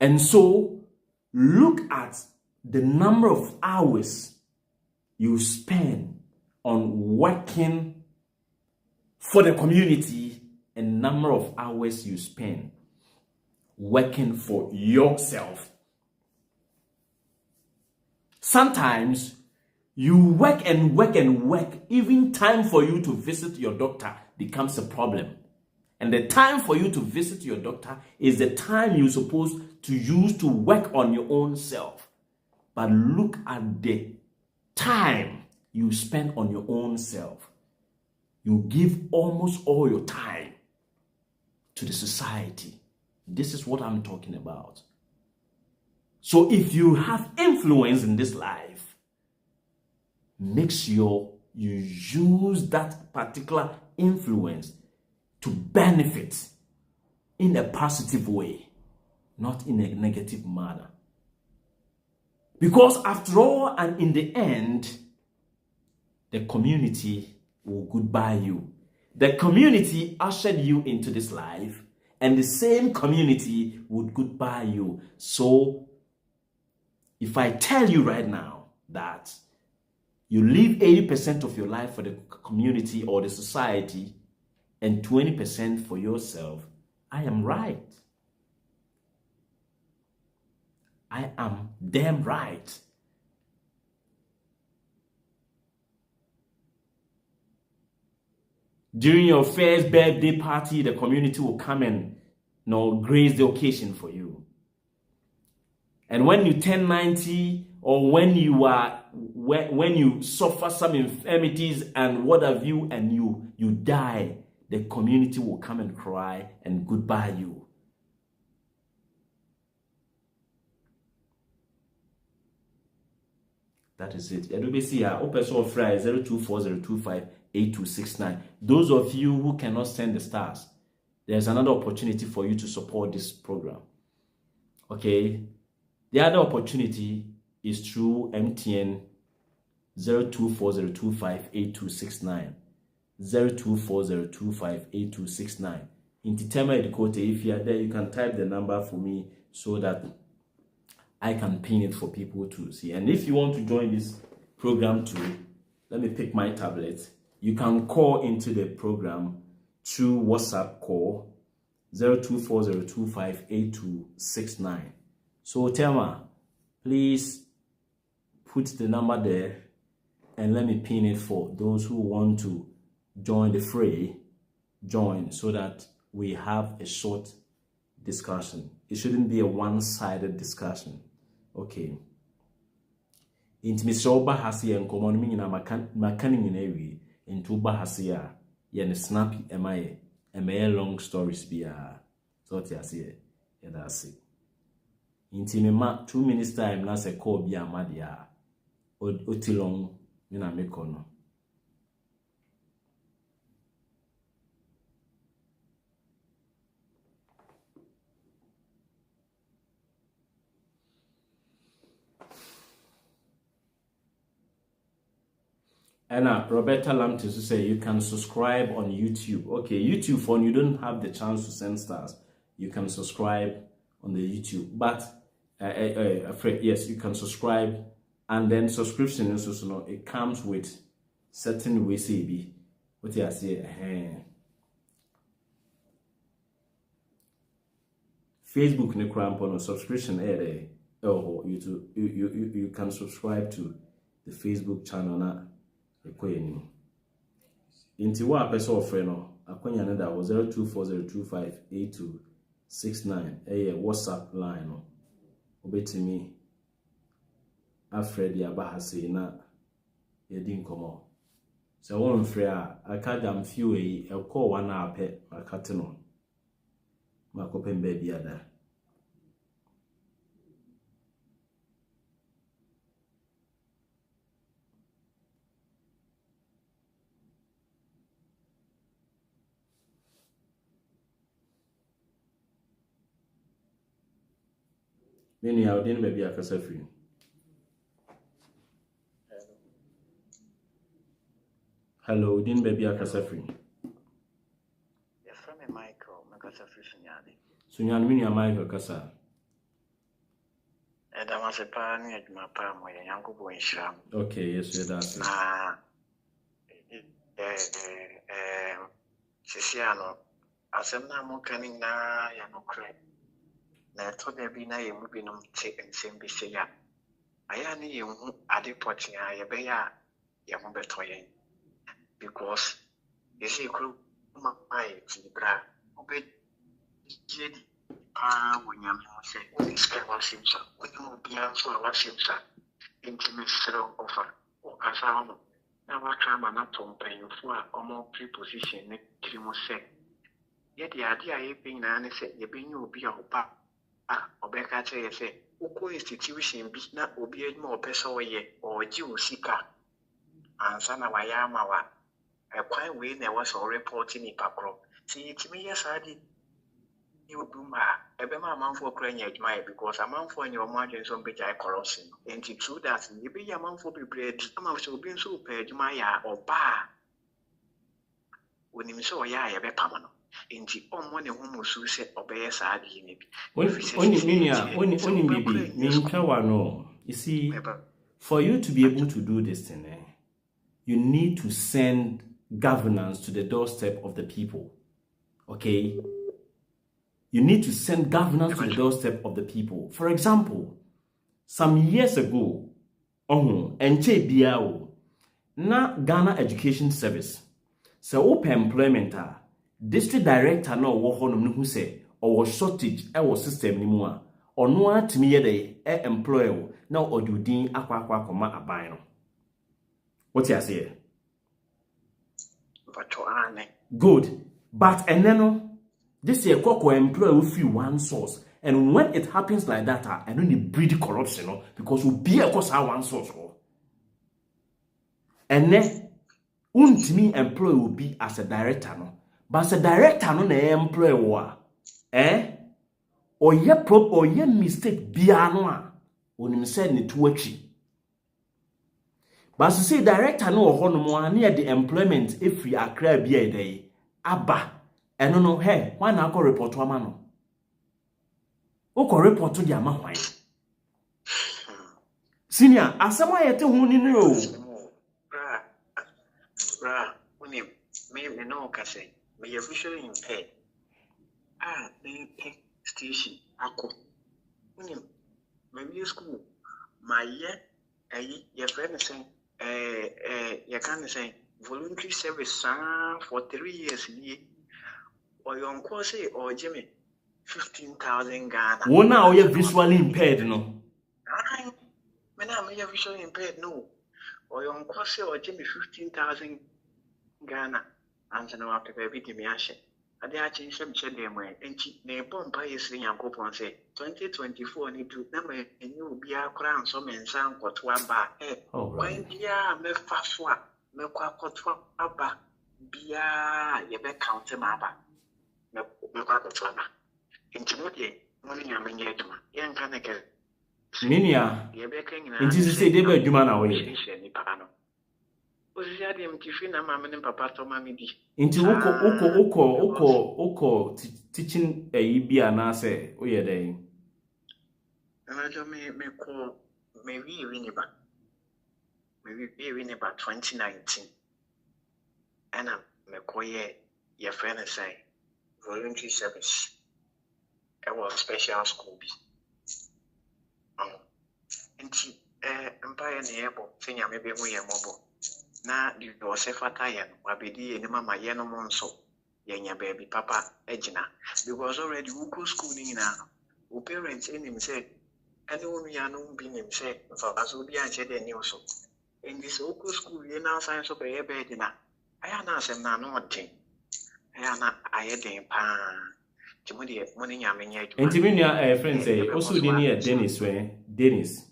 And so, look at the number of hours you spend on working for the community and number of hours you spend working for yourself. Sometimes you work and work and work, even time for you to visit your doctor becomes a problem. And the time for you to visit your doctor is the time you're supposed to use to work on your own self. But look at the time you spend on your own self. You give almost all your time to the society. This is what I'm talking about. So if you have influence in this life, make sure you use that particular influence to benefit in a positive way, not in a negative manner. Because after all, and in the end, the community will goodbye you. The community ushered you into this life, and the same community would goodbye you. So, if I tell you right now that you live 80% of your life for the community or the society and 20% for yourself, I am right. I am damn right. During your first birthday party, the community will come and grace the occasion for you. And when you turn 90, or when you suffer some infirmities and what have you, and you die, the community will come and cry and goodbye you. That is it. Open 02402582669. Those of you who cannot send the stars, there's another opportunity for you to support this program. Okay? The other opportunity is through MTN 02402582669. 02402582669. In Titema Educote, if you are there, you can type the number for me so that I can pin it for people to see. And if you want to join this program too, let me pick my tablet. You can call into the program through WhatsApp call 02402582669. So Tema, please put the number there and let me pin it for those who want to join the fray, join so that we have a short discussion. It shouldn't be a one-sided discussion. Okay. Into Mr. Oba Hasi and common meaning a mechanic in every into Bahasia, yen snappy emaye, long stories be a sort ya see, and I see. Into me 2 minutes time, na se call be a madia, otilong, mina mekono. And Roberta Lampton to say you can subscribe on YouTube. Okay, YouTube phone, you don't have the chance to send stars. You can subscribe on the YouTube, but yes, you can subscribe, and then subscription also it comes with certain ways. What you say? Facebook ne cramp on subscription YouTube. You can subscribe to the Facebook channel na. Into what person of friend akwanya na da 0240258269 WhatsApp line no obetimi Alfred Yabahase na yedi nkomo so won free a akadam few e call one ape akate no makopem ba biada Many out in maybe a casafri. Hello, din baby a casafri. Yes, from a Michael, Macasafri Sunyani. Sunyan mini a Michael Casa. And I was a pan at my palm with a young boy in Sham. Okay, yes, that's Siciano, as I'm now mocaning na Yamokre. Na told there be na yemubinum take and same be say ya. Ayani you adeporting a beya yamubetoye. Because you see, crew my bra, obey Jedi. When you say, when this guy was himself, when you be answer was himself, intimate offer or Casano. Now, what time I'm not to pay you for a more preposition, Trimo say. Yet the idea being an answer, you being you be a back. Or back at say, Oko institution be not obeyed more peso ye or Jew seeker. And Sana Wayamawa. A quite way there was all reporting in Pacro. See, it's me, yes, I did. you do ma ebe ma man for crying because a man for your margin some bit corruption. And it's true that you be a man for be bread, I'm also being so paid Maya or bar. When him so ya be pamano. Inti money whom so say obey sad maybe. Only maybe no. You see, for you to be able to do this thing, you need to send governance to the doorstep of the people. Okay? You need to send governance to the doorstep of the people. For example, some years ago, enche biao na Ghana Education Service. So open employment district director no wo honom no hu say or shortage e system ni mu a ono atimi ye dey employer na odudin akwa koma aban no. What you say? Good. But and then this year Koko employer will feel one source. And when it happens like that, I don't need breed corruption, because we'll be a course one source. And then untimi employer will be as a director, no. But as a director, no na employer or ye mistake biano onim said ni tuachi. But as say director no hono near the employment if we are crab ye day abba. And no, hey, why not go report to a man? Oko report to the ama why? Senior, as someone at home in you. Me no kase. Me officially impaired. Me station. Ako. Me school. My your friend saying, you can say voluntary service for 3 years. Or your uncle say, or Jimmy, 15,000 Ghana. Well, now you're visually impaired, no? I'm visually impaired, no. Or your uncle say, or Jimmy, 15,000 Ghana. And so now after baby, give me a shit. I did actually some shed them way. And she, they bomb by his ring and coupon say, 2024 need to number and you will be a crown, some and sound what one bar. When ya me fast one, me quack what one abba. Bia, you better count him abba. Minia, it is to say they were human away. Into Oko teaching a Ibia Nase, oh, yeah, day. Maybe winning about 2019. And I'm your friend is saying. Voluntary service. It was special school. Empire nearby, saying maybe we are mobile. Now, you was a fatayan, Wabidi, and Mamma Yano Monso, Yanya baby, Papa, Egina, because already who go schooling now. Who parents in him said, anyone we are known being him said, for us will be answered and you so. In this local school, you now science of a bed in a. I am not saying no thing. I had a pan. Money, yet. And Timinia, friends say, also near Dennis, Dennis.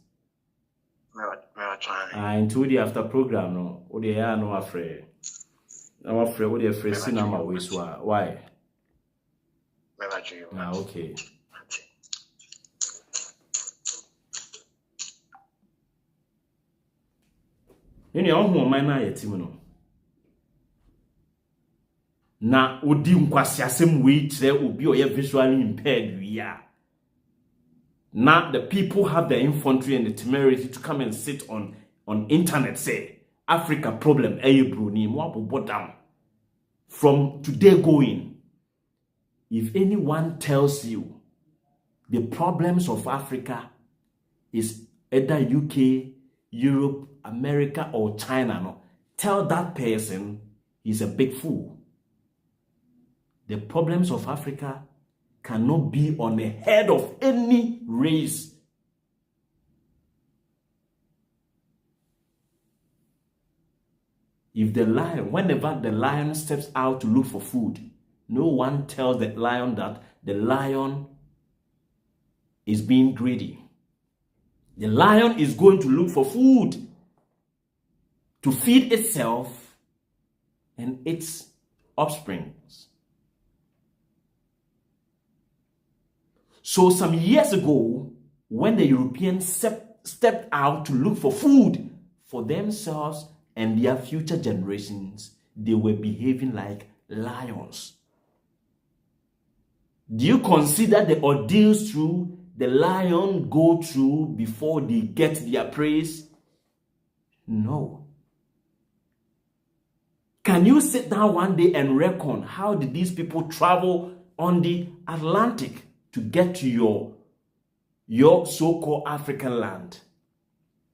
And 2 days after program, no, or they are no afraid. I'm afraid what they're afraid, cinema ways. Why? Ah, okay. You know, who am I now, Timino? Na odi nkwasi asem we kire obi o ye visually impaired we are. Now the people have the infantry and the temerity to come and sit on internet say Africa problem bruni mo down. From today going, if anyone tells you the problems of Africa is either UK, Europe, America or China, no, tell that person he's a big fool. The problems of Africa cannot be on the head of any race. If the lion, whenever the lion steps out to look for food, no one tells the lion that the lion is being greedy. The lion is going to look for food to feed itself and its offspring. So some years ago, when the Europeans stepped out to look for food for themselves and their future generations, they were behaving like lions. Do you consider the ordeals through the lion go through before they get their praise? No. Can you sit down one day and reckon how did these people travel on the Atlantic to get to your so-called African land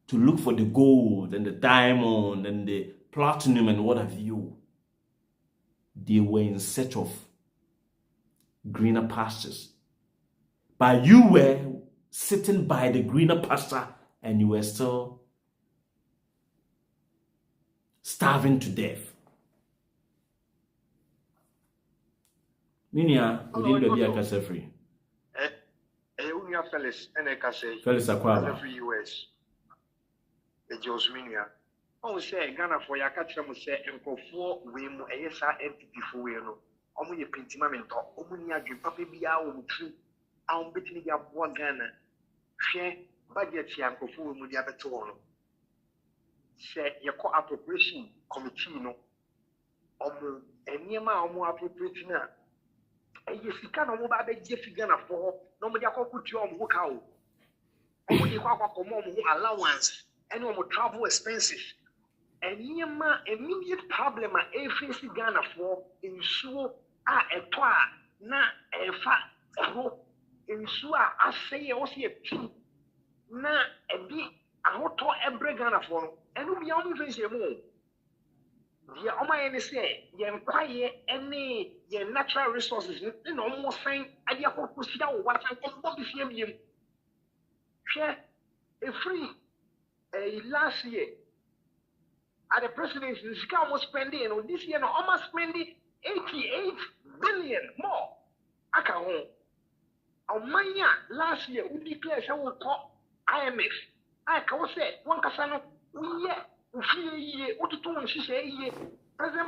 to look for the gold and the diamond and the platinum and what have you? They were in search of greener pastures. But you were sitting by the greener pasture and you were still starving to death. Minia, we didn't be a case free. Felix, and a case. Felix Aquaba. Free US. The Jos Minia. Oh, say, Ghana for your catcher must say, and for 4 women, a yes, I entity for you. Only a pentimento, only a dream, Papa be our tree. I'm betting you up 1 Ghana. Share budget here for 4 women, the other 2. Say, your co-appropriation committee, no. And near my own appropriation. And you can't move about the Jeffy Ghana for nobody put you on work out. Only allowance and no more travel expenses. And near my immediate problem, I face Ghana for ensure a toa na a fat ensure I say also a pin na a bit a hot every Ghana for and we only face a more. The Oma say, you quiet any your natural resources, in almost saying, I dear Hokusia, what I can not be him. Share a free last year at the presidency, Chicago was spending, and this year, almost spending 88 billion more. I can home. On my year, last year, we declared I will call IMF. I can say, one Casano, we President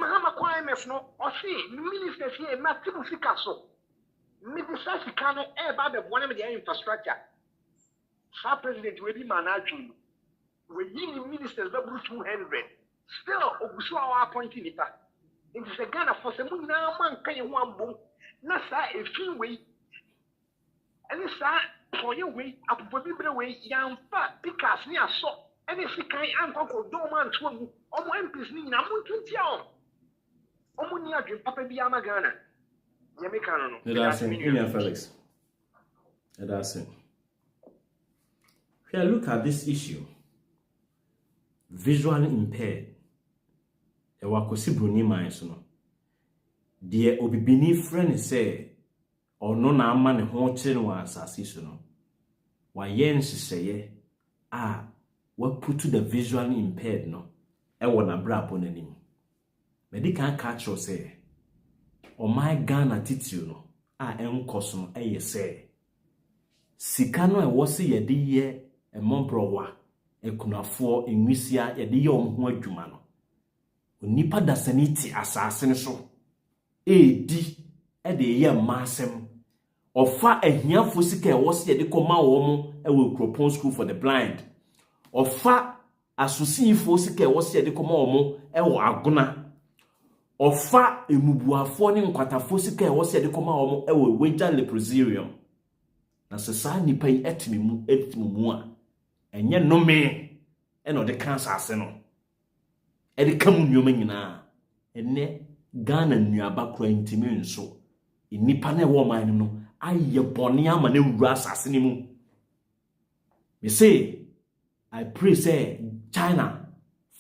Mahama IMF no or see ministers here Matthew Picasso. Ministers can about the one of the infrastructure. Our president will be managing. We need ministers that 200. Still, Ogusuwa appointing it. It is a Ghana for some now man can one boom. Nasa a few way. And it's for your way, a probably way, young fat because near so. And if you can't uncle Doman to one, MPs need a moon to tell. Omunia dream Papa Biama Ghana. Yamicano. Felix. That's it. Here, look at this issue. Visually impaired. Ewa kosi bruni manso no. Die obibini friend say ono na ama ne ho kire no asase so no. Wa yen hihye what put to the visually impaired no ewo na bra abonanim medical culture say o my Ghana titio no enkoso no say sika no ewo se yede ye emombrowa ekunafo enwisia yede ye omho adwuma no onipa dasaniti asase ne so edi de ye masem ofa ahiafo sika ewo se yede koma wo mo ewo Kropon School for the Blind Ofa asosifo sika wose yede koma omo ewo agona ofa emubuafo ne nkwatafo sika wose yede koma omo ewo Weja Leprosarium na sesa nipa yi etimimu a enye nome eno de cancer ase no e de kam nyoma nyina enne Ghana nuaba kura ntimi nso nipa na ewo man no aye bone ama na wura asase ne mu me say I pray say China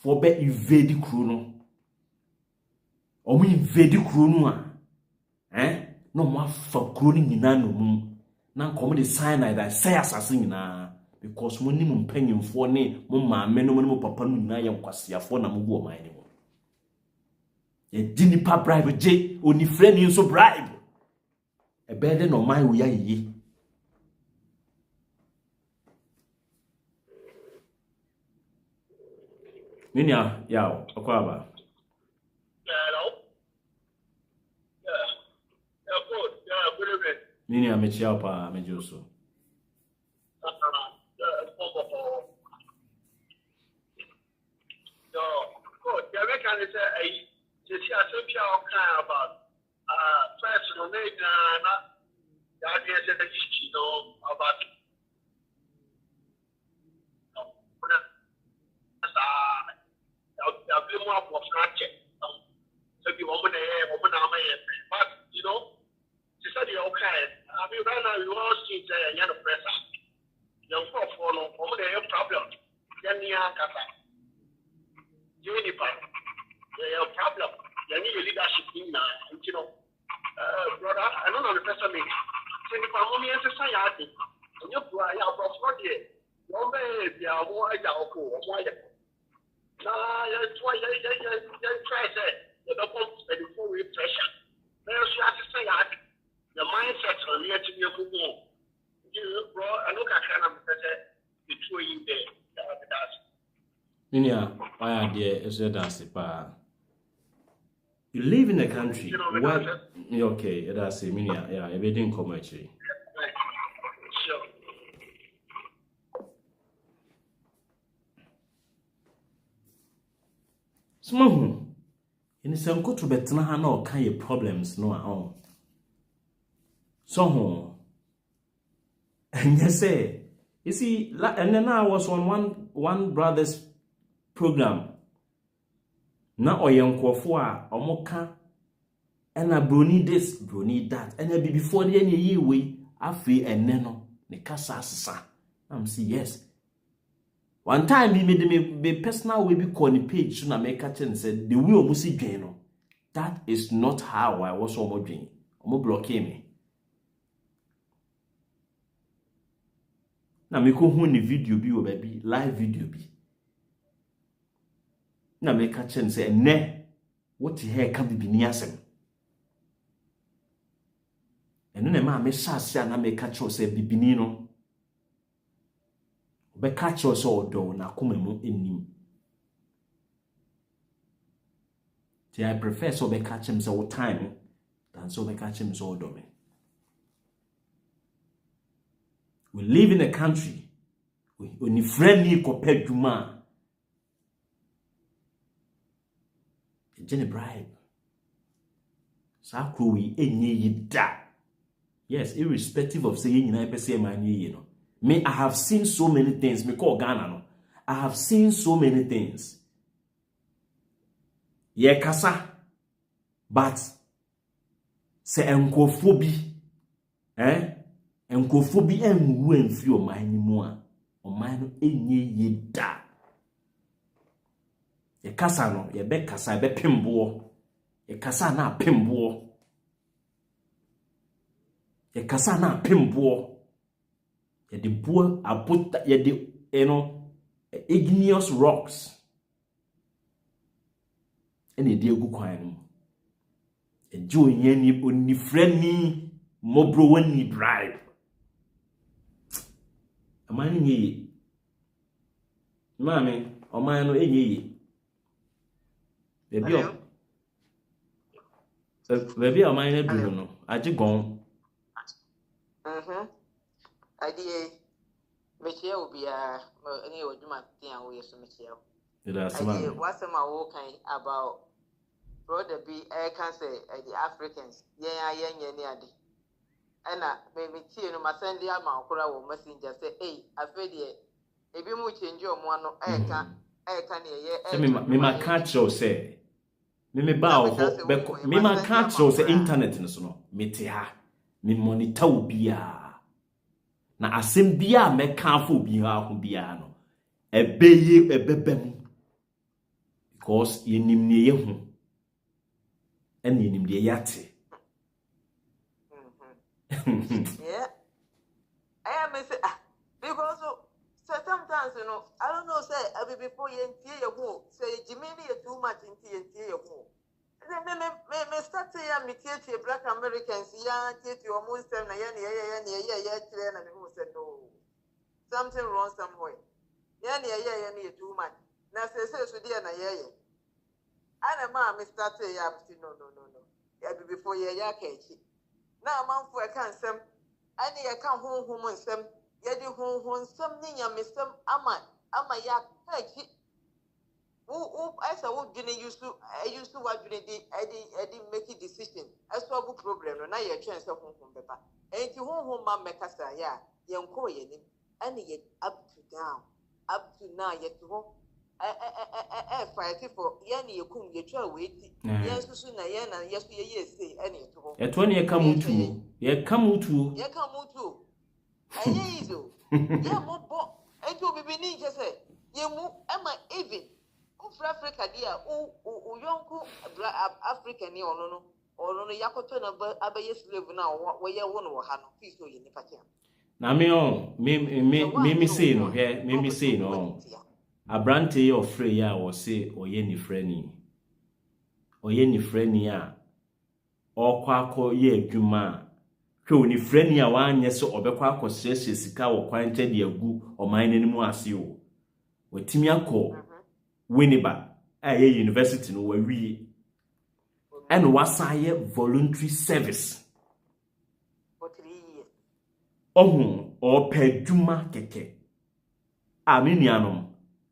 for be invade crew no. Omo invade crew no no mo fa crew ni nyina no mu. Na nko mo de cyanide that say assassin nyina because mo ni mo mpanyimfo ne mo maame no mo papa no nyina ye nkwasiafo na mo gu o man ni mo. Ye dini pa bribe je oni friend ni so bribe. E be de no man wo ya yiye. Minya, yao, akwaba. Hello. Yeah, good. Yeah, good evening. Mini amechia pa mejoso. You live in a country where okay, that's it. Yeah, everything come actually. Small. In some go to betna ha no kind of problems no at so and you see, and then I was on one brother's program. Now oyenkwofo a omoka ena broni this broni that and be before the any year we afi enne no ne kasa asesa. I'm see yes. One time he made me personal way be call the page so na make catch and said the way omusi dwen no. That is not how I was omo dwen. Omo block me. Na me ko hu ni video bi o baby live video bi. Na me catch and say ne what the heck can be ni asem. Eno na me sha na me catch say bibini no. Be catch us all do na kuma mu enim. See, I prefer so be catch him so time than so be catch him so do me. We live in a country we only friendly compared to man. Jenny bribe. Sa we enye yida. Yes, irrespective of saying you know say man you know. Me, I have seen so many things. Me call Ghana no. I have seen so many things. Ye kasa, but se enkofobi, enkofobi enwu enfi o man ni mu a, o man no enye yeda. Ye kasa no, ye be kasa be pembo. Ye kasa na pembo. Ye kasa na pembo. Ye the boy I put ye the igneous rocks. And ye dear good quine. A Joe yenny only friendly mobro when ye bribe. A man ye. Mammy, or mine no ye. Baby, a mine Bruno. I just gone. Idea, Michelle will be any of my thing away from Michelle. Idea, what's my walking about brother be air cancer the Africans, and maybe tea no my Sunday amount or messenger say, hey, I fed ye. If you move change your one air can me my catch or say, me bow, me my catch or say internet no, me tea, me monitor will be na asem bia me kanfo bia ho bia no ebeye ebebem because yenim ne ye hu en yenim de yate yeah I am say because sometimes you know I don't know say before you entie ye hu say jimini ye too much entie ye hu me start say me tie black Americans ya tie almost them na ye clear na me who said no something wrong somewhere ye too much na say so dia na ye ana ma me start say ya no ya before ye ya kechi na man for can sem Any I can't home and some, yet the home some nyamisem ama ya kaji. As I would used to what you did, I didn't make a decision. As for a problem, and I a chance of home paper. And you home, Mamma Cassa, yeah, young Koyan, and yet up to now, yet to home. Fight for Yanni, you come, you try waiting. Yes, soon I am, and yes, say, any to home. At 20 come to, ye come to, I do. Yeah, more, and to be beneath, just say, you move, am I even? Africa, dear, young African, no, Yakotona, Abbey slave now, where you want to have peace in the Patia. Now, me say no, here, me say no. A brandy of Freya or say, or yenny friendly. Or yenny friendly, or quaco ye juma. Who ni friendly one, yes, or bequaco says, Sika or quanted your goo or mine anymore as you. With Timia call. Winneba, university no we and wasaye voluntary service. For 3 years. Or peduma keke. Aminianum,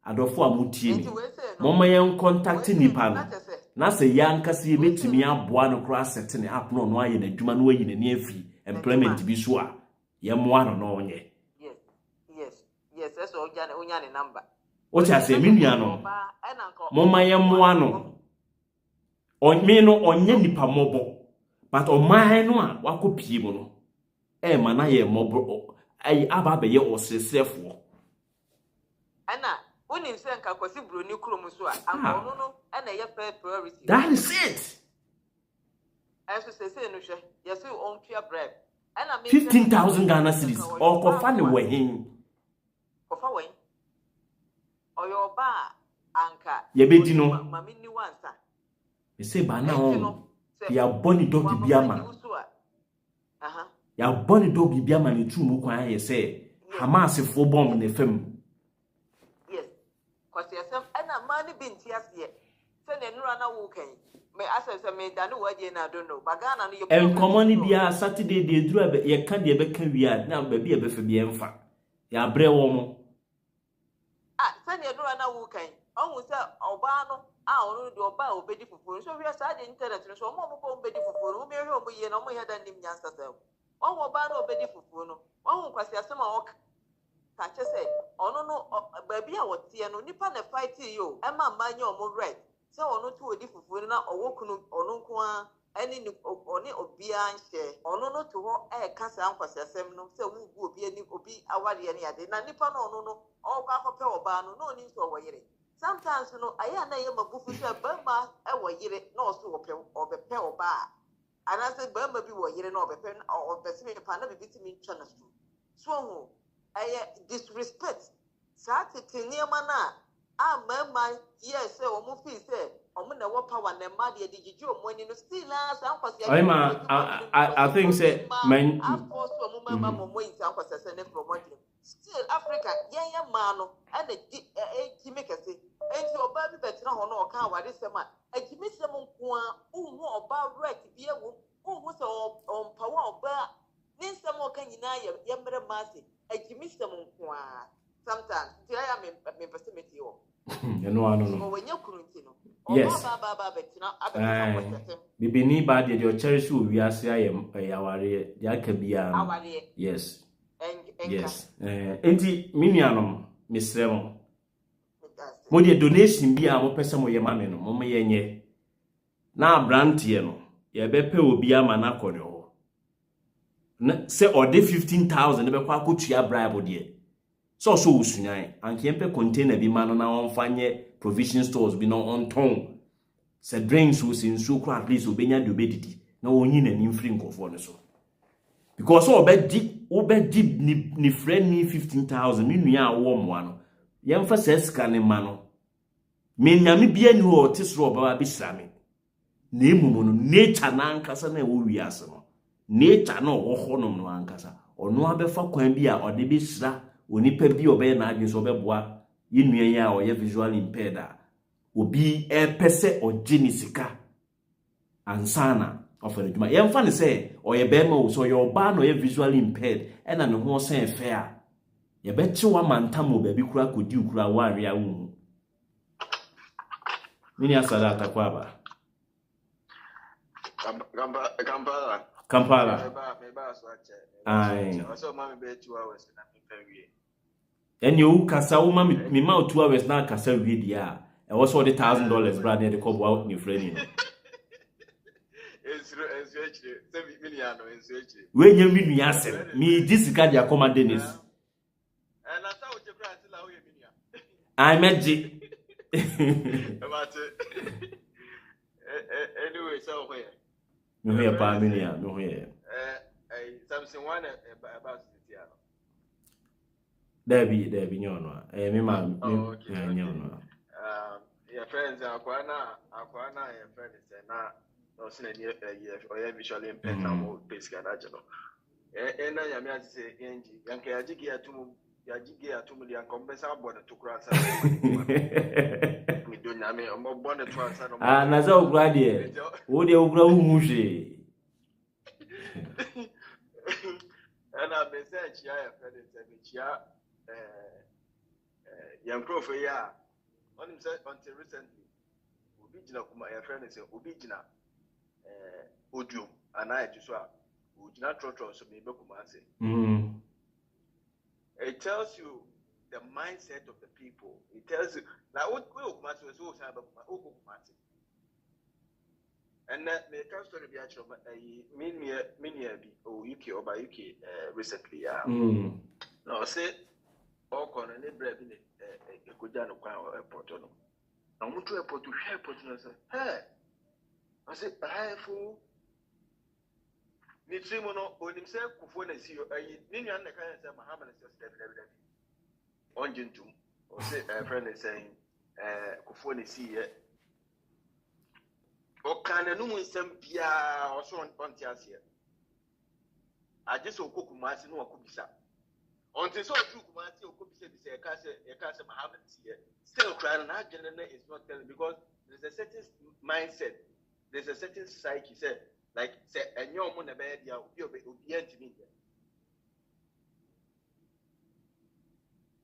adofo amutie. Mama yan contact nipa no. Na se yan kase betimi aboa no kra setting up no no aye na dwuma no ayi na ne afi employment bi so a ye moa no no onye. Yes, that's all onya ne number. What I say, Miniano, Mama Yamuano. On me no on nipa mobo, but on my no, wako pibono. Manaye mobo, ababe or self. Anna, when in Sanka Cosibro, New Chromusua, and no, and a priority. That is it. As you say, yes, you own pure bread. And 15,000 Ghana cedis, or for fun away him. For away. Or your bar, anchor. Yebedino. Mammy, new answer. You say, by now, ya bonny doggy biama. Ya bonny doggy biama ni true mukwa ye say, Hamas if 4 bomb in the film. Yes, because yourself and a money been tears yet. Send a run a walking. May I say, I don't know, I don't know. Bagana, you and common dia Saturday, they drew a ye can't be a becker we are now, baby, a befer be enfa. Ya bre woman. Send your run a walking. Almost Obano, I do about obey for food. So we are sad internet, so more obey for food. We are home, we are no more than him yourself. One Obano obey for food. One was your summer walk. Catch say, oh no, baby, I was here no nippon a fight to you. Emma, mind your more right. So on to a different food now or walk or no qua any or behind share or no to what a cast and was a seminal. So we will be any obi our any other. Nippon no, all back of Obano, no need to away. Sometimes, you know, I am a buffet, Burma, our year, no, so or the pair of bar. And I said, Burma be what year, no, the pen or the same panel beating me China. So, I disrespect. Saturday near mana. Ah, mamma, yes, or Muffy said, or Muna Wapa and the Madia, did you when you still last? I think, say, man, I forced a woman, still Africa, young man, and a make a say. And your baby better no account what is the man. And you miss them who more about right to be a woman who was on power of bar. Then some more can deny younger massy. And you miss them sometimes. I am in proximity. You know, I don't know. When you're yes. Bibini bad your cherish we are saying our Yakabia. Yes. Yes. Enti minianum, Miss Remo. Modi donation bi a mo pesa mo ye mame no mo ye nye na brantie no ye be pe obi ama na kone ho na se ode 15,000 be kwa kotua bribe de so usunyan anke mpe container bi ma no na onfanye provision stores bi no on ton se drinks wo sin so kwa at least obenya de obedidi na onyi na ni free nkofo ne so because obedi ni friend ni 15,000 ni nua awo mo ano yemfa seska ne ma no me nyame bia ni ho tesro oba bi srame na emumu no nature na ankasa na wo wiase no nature na wo honom no ankasa ono abefa kwan bi a ode bi sra onipa bi obe na adwen so obeboa yenua ya a oye visual impaired a obi pese ogeni sika ansana offer the juma yem fan say or ye bema so your ban or ye visually impaired and an ho say fair ye bet you one man tamo baby kura could you kura warrior womb mini asadata kwaba Kampala aye and you kasa uma me mouth 2 hours na kasa wi dia e was all the $1,000 brad near the cob out ni friend when you meet me asem me this card ya come Dennis I met G anyway so where no here pa me no here something one about the Debbie nyono me ma nyono your friends akwana your friends na no say or visually impaired am basically that you know na ya me say enji yanka ya jigi atumu dia kompensa bono to kura sa mi do nyame o bono to ansa no na za ogura de wo de ogura hu hwe ana message ya friends me chia young prof ya on him say until recently obi jina kuma your friend say obi jina audio ana eju so a ojina trotro so me be kuma say it tells you the mindset of the people. It tells you like what we kuma say so say be kuma say and that me can story be actually many be UK or by UK recently no say all corner ne bread in ekoja no kwa airport no na mutu airport to airport no say hey I say hi fu ni trimo no onim say kufo na si ni nwan na kan say Muhammad say david onjintum o say friend is saying kufo na si ye o kan no mu nsam bia o so on ti ase aje so kokumasi no wakubisa until so true kumasi okubisa bi say e ka say Muhammad see still crying and agenda is not telling because there's a certain mindset, there's a certain psyche say like say enyo mo na be dia obi antimi.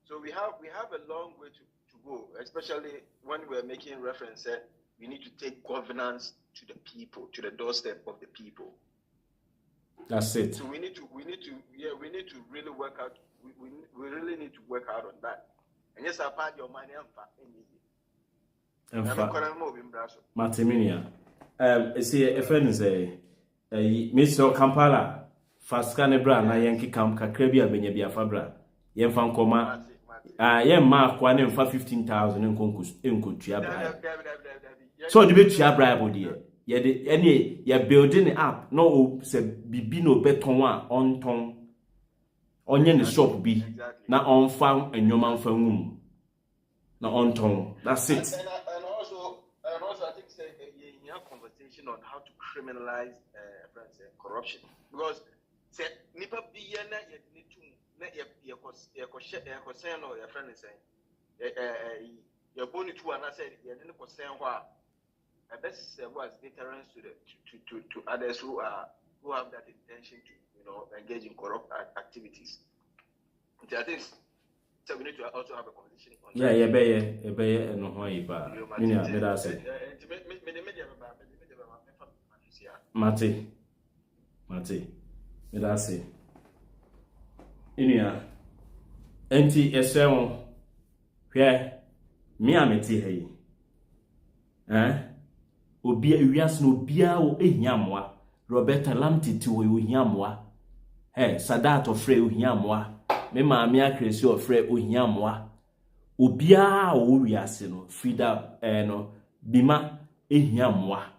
So we have a long way to go, especially when we're making reference we need to take governance to the people, to the doorstep of the people. That's it. So we need to really work out. We really need to work out on that. And yes, I part your money and Matiminia. See a friend say Mr. Kampala Faskane Bra na Yankee Camp Kakrebia Benyabia Fabra. Yen fan koma yen ma kwa ne mfa 15,000 nkonkutua bra. So the betua bra body ye de any ye building it up no se bibi no beton a onton onye ne shop bi na onfa enwoma mfa nwum na onton. That's it. And also I think say a conversation on how to criminalize corruption because say nipa bi na ye need to na your concern or your friend is saying your boni to and I said you didn't concern what best was deterrence to others who have that intention to engage in corrupt activities. I think so we need to also have a conversation on that. No why ba minia me da say Mate me da say inia enti esewon hwe mi ameti hayi obi ewias no bia wo ehiamwa Roberta Lamtiti wo ehiamwa Sadat ofre ehiamwa me maami akresi ofre ehiamwa obia wo wiase no Frida no bima ehiamwa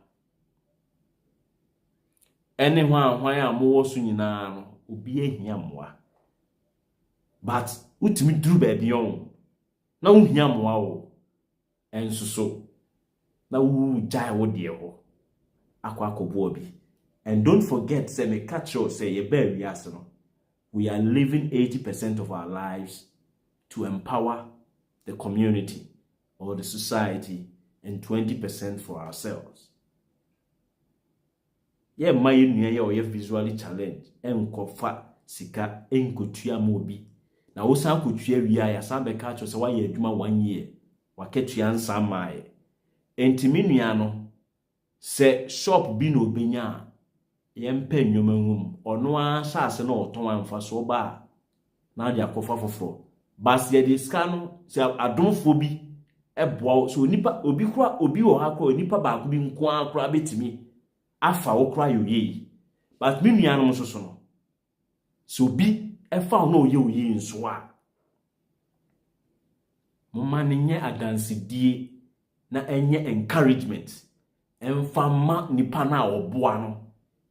ene hwan amowo so nyina no obi ehiamwa but utimi duru ba bion na wo hiamwa wo ensuso na wu jai wo de ho akwakobo obi. And don't forget say me catch you say ye be wiase no we are living 80% of our lives to empower the community or the society and 20% for ourselves. ye ma ye nua ye o ye visually challenge enkofa sika enkotua ma obi na wo san kotua wia ya san be ka cho se wa ye adwuma 1 year wa ketua nsa mae entimi nua no se shop bi no benya ye mpa nnwoma hum ono a saase na oton amfa so ba na dia kofa foforo bas ye di ska no se adomfo bi eboa so nipa obi kura obi wo ha kura nipa ba ko bi nko akura betimi afa wo kura yoye but me nua no so no so bi efa no oye nso a mama ne nye adansidie na enye encouragement emfa ma nipa na oboa no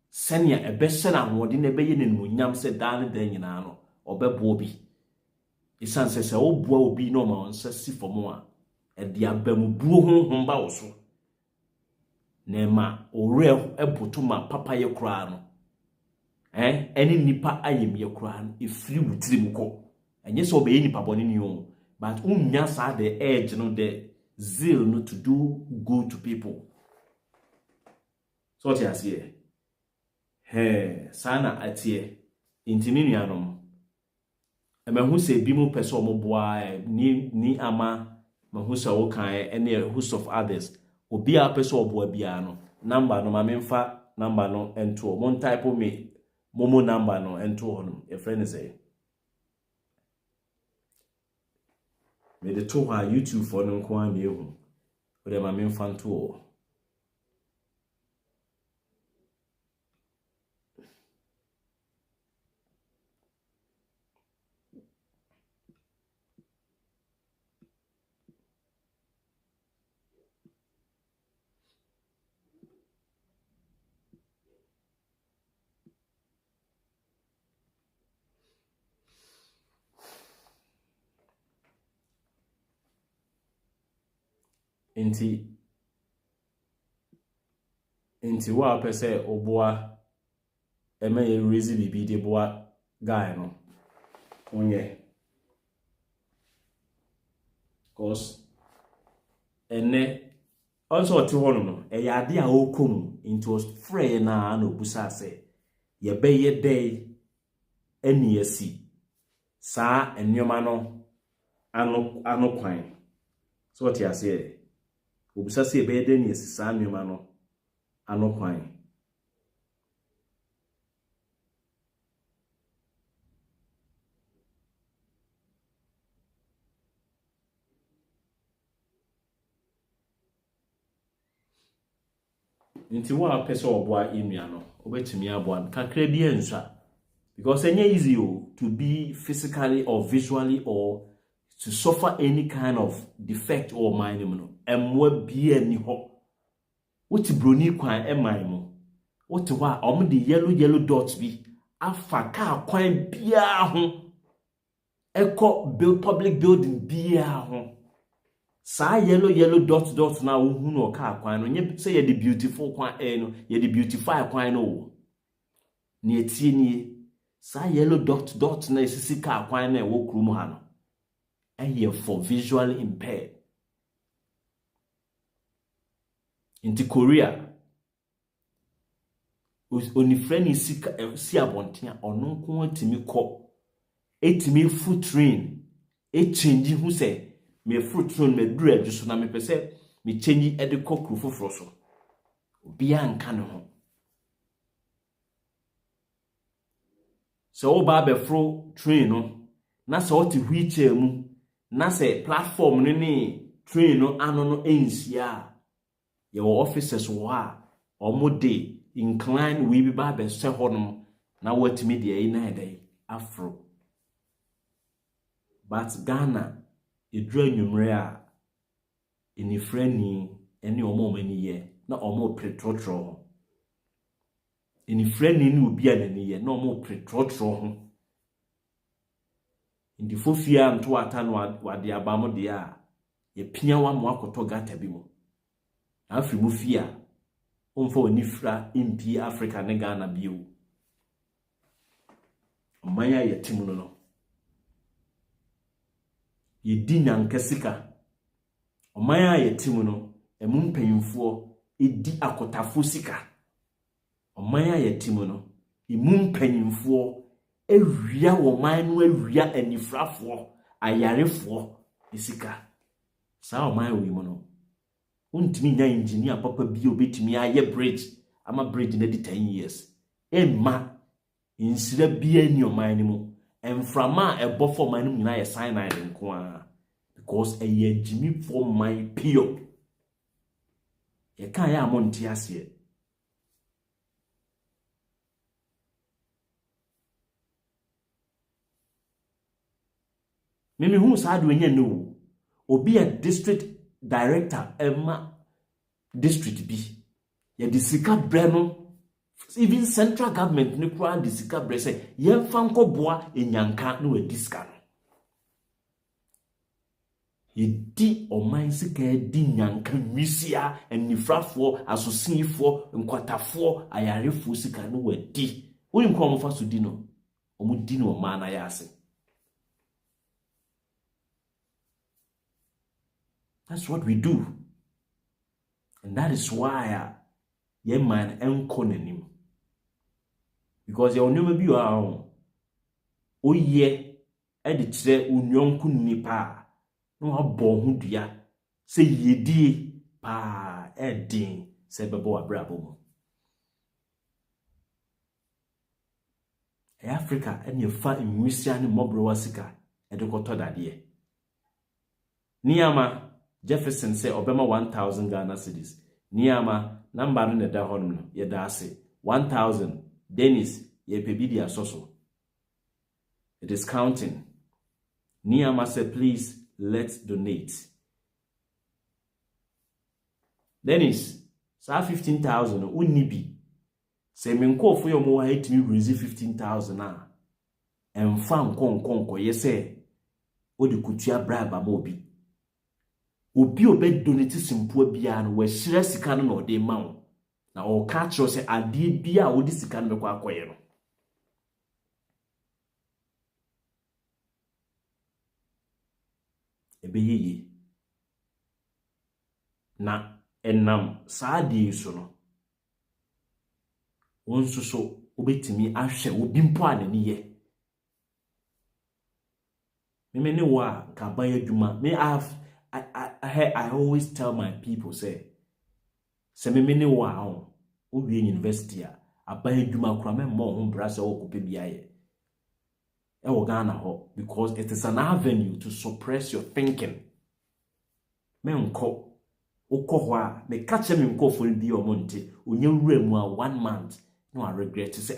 senia ebehye na hode na ebeye ne nunyam se dan dan nyina no obebo bi isanse se oboa obi no ma onse sifomo a edi abamu buo honhom ba wo so na ma ore eboto ma papa ye kura no eni nipa ayem ye kura no efiri wutiri muko enye so obeye nipa boni ni o but unya sa the edge no the zeal no to do good to people so what you see sana atie intimi nuanom emahu se bi mu pese omoboa ni ama mahu se wo kan ene host of others obi a pese oboa bia no number no ma memfa number no ento mon type me momo number no ento hono e friend say me de to ha YouTube for no nko am ehu o de ma memfa nto Inti wa pese oboa eme ye raise bibi de boa guy no onye cause ene also ti hono no e ya de a okom into was free na obusa se ye be ye day eni asi sa enwoma no ano kwan so what you say obusa se be de ni asi sa enwoma no ano kwan nti wa pese oboa enua no obetimi aboa kakra bi ensa because it's easy to be physically or visually or to suffer any kind of defect or mind emwa bi ani ho woti broni kwan eman mo woti wa omde yellow dots bi afa ka kwan bia ho build public building bia ho sa yellow dots na wo hu no ka kwan no nye say ye the beautiful kwan no ye the beautify kwan no ni etie ni sa yellow dot na esisi ka kwan na wo krum ha no eye for visually impaired in Korea oni friend si abontia ono nko atimi ko etimi foot train change hu se me foot train me dura adwo na me pese me change e de kokru foforo so obi anka no ho so oba be fro train no na so oti wheelchair mu na se platform no ni train no ano no ensia ye officers wo a omode incline we be ba be se honom na watimi de ai na edai afro but Ghana edura nwumre a eni frani eni omo mani ye na omo pretrotro eni frani ni obi anani ye na omo pretrotro ho ndi fofia nto ata no wade abamo de a ye pia wa mo akoto gata bi mo afri mu fia onfo oni fra impi Africa ne Ghana bio manya ye timu no ye dinyanka sika omanya ye timu no emu mpanyimfo edi akotafo sika ɔman a yɛtim no imu mpanyimfoɔ ewia ɔman no ewia anifrafoɔ ayarefoɔ isika saa ɔman wi mu no untimi nya engineer papa bi obetimi aye bridge ama bridge na di 10 years emma insira bi ani ɔman no mu emframa ɛbɔ for ɔman no nyina yɛ cyanide nko a because ɛyɛ jimi for my pure ye kan ya amonte ase mimi hu saa de anya no obi a district director emma district bi ye de sika bre no even central government ne kura de sika bre say ye mfa nkoboa enyanka no adi sika no ye di oman sika di nyanka nwisia enifrafo asosifo nkwatafo ayarefo sika no wadi wonim ko mo fa so di no omo di no oman na ya ase. That's what we do. And that is why ye man enkonenim. Because your name be our o ye editire unyonku nipa no abo hu dua se yedie pa edin se bebo abrabo mu. Africa enya fa nwisia ne mobro wasika edekoto dade. Niama Jefferson say Obama 1,000 Ghana cedis. Niama number no da honum no ye da ase 1,000. Dennis ye pebidi asoso. It is counting. Niama say please let's donate. Dennis sa 15,000 unibi. Say menko fo yo mo ha etimi raise 15,000 a. Emfa nkonkonko ye say odi kutua braba ma obi. Obi obe donate simpo bia no we hire sika no na ode ma wo na o ka kiro se ade bia odi sika no bekọ akoye no ebe yeye na enam saade so no wonso so obetimi ahwe obi mpo anani ye me ne wa ka ban adwuma me I always tell my people say me ne wa on owie university a aban adwuma kura me mo ho bra se wo kope bia ye e wo Ghana ho because it is an avenue to suppress your thinking me nko ukọ a me kache me nko for bi o monte onye wura mu a 1 month no I regret to say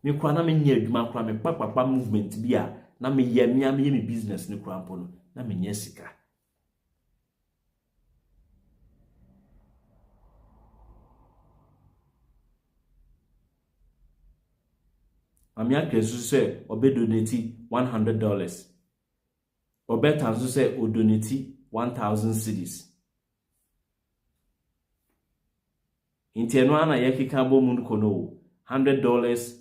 me kura na me nya adwuma kura me papa movement bi a na me ye me business ne kura mpo no na me nya sika. Amia kesu say obe donate $100. Obe tanzo say o donate 1,000 cedis. Inti eno ana yekika bo mun kono $100,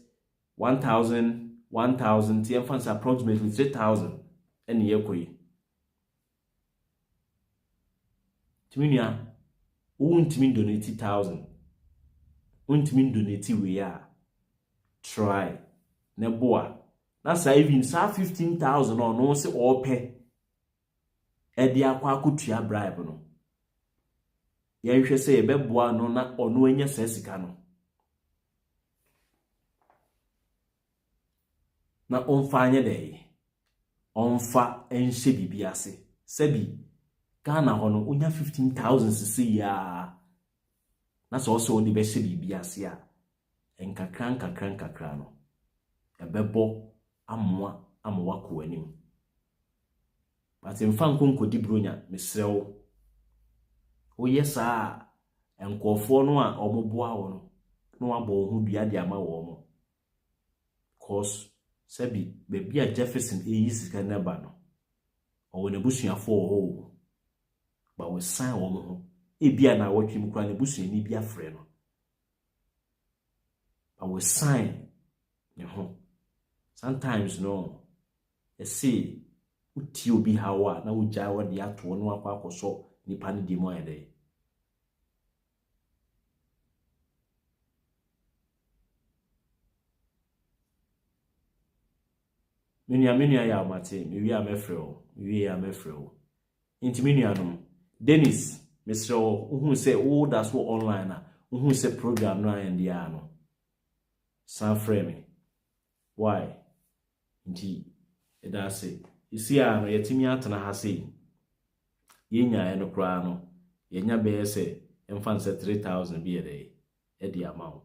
1,000 ti enfans approximately 3,000 eni yekoyi. Timinia untimi donate 1,000. Untimi donate we ya try ne boa na sa even sa 15,000 or no se ope e dia kwa akutua bribe no ye hwe se ye beboa no na ono anya sesika no na onfa anya dey onfa enhye bibia ase sebi Ghana ho no onya 15,000 sisi ya na so so oni be hye bibia ase a enkakran no ebebo amwa ko anim but mfa nkonko di bronya mesrew wo yesa enkofo no a omoboa wo no no abo hu dua de ama wo mo cause sabi bebi a Jefferson sika neba no o ne busuafo o ba we san wo mo ebia na wotwim kra ne busuani bia frɛ no ba we sign ne ho sometimes no see uti obi hawa na ugya wa de ato no akwa akoso nipa ne di mo ede menua ya mate me wi amefrɛ inti menua no Dennis Mr. Who say oh that's what online who say program no and dia no san frame why inti eda say isi no yetimi atena ha say yenya no kra no yenya be say emfa say 3000 be e dey amount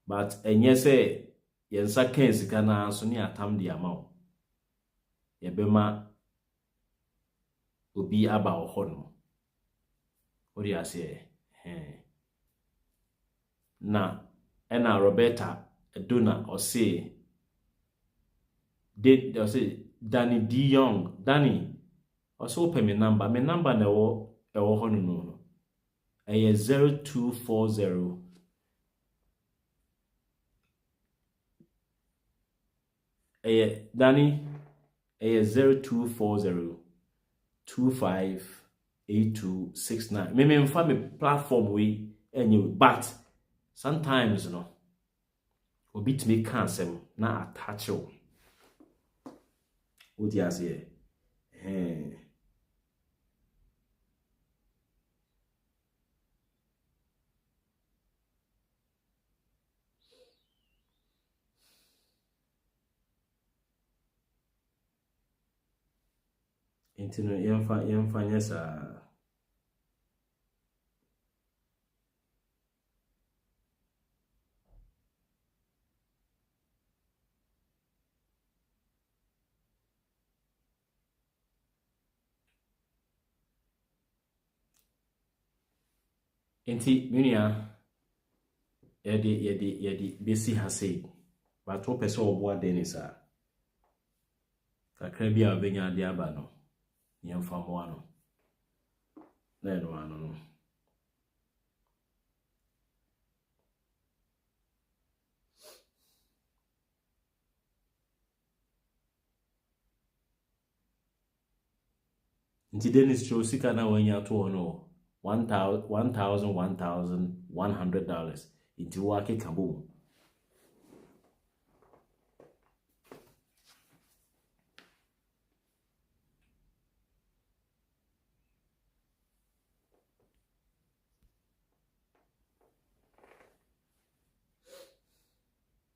but enye say yensa kan sika na so ne atam dey amount yebema obi aba ho no ori ase na ena Roberta Dona or say Danny D Young Danny also pay me number na wo ho no 0240 Danny 0240 258269 me mfa me platform we anyway but sometimes you know obi timi kan sem na attach o odi ase intino yemfa nyesa Enti minia yedi besi hase ba to pese obo Dennis a kakra bia obenya de aba no yemfa mo ano na eno ano no nti Dennis Chosika na wanya to no $1,100 into wake kabo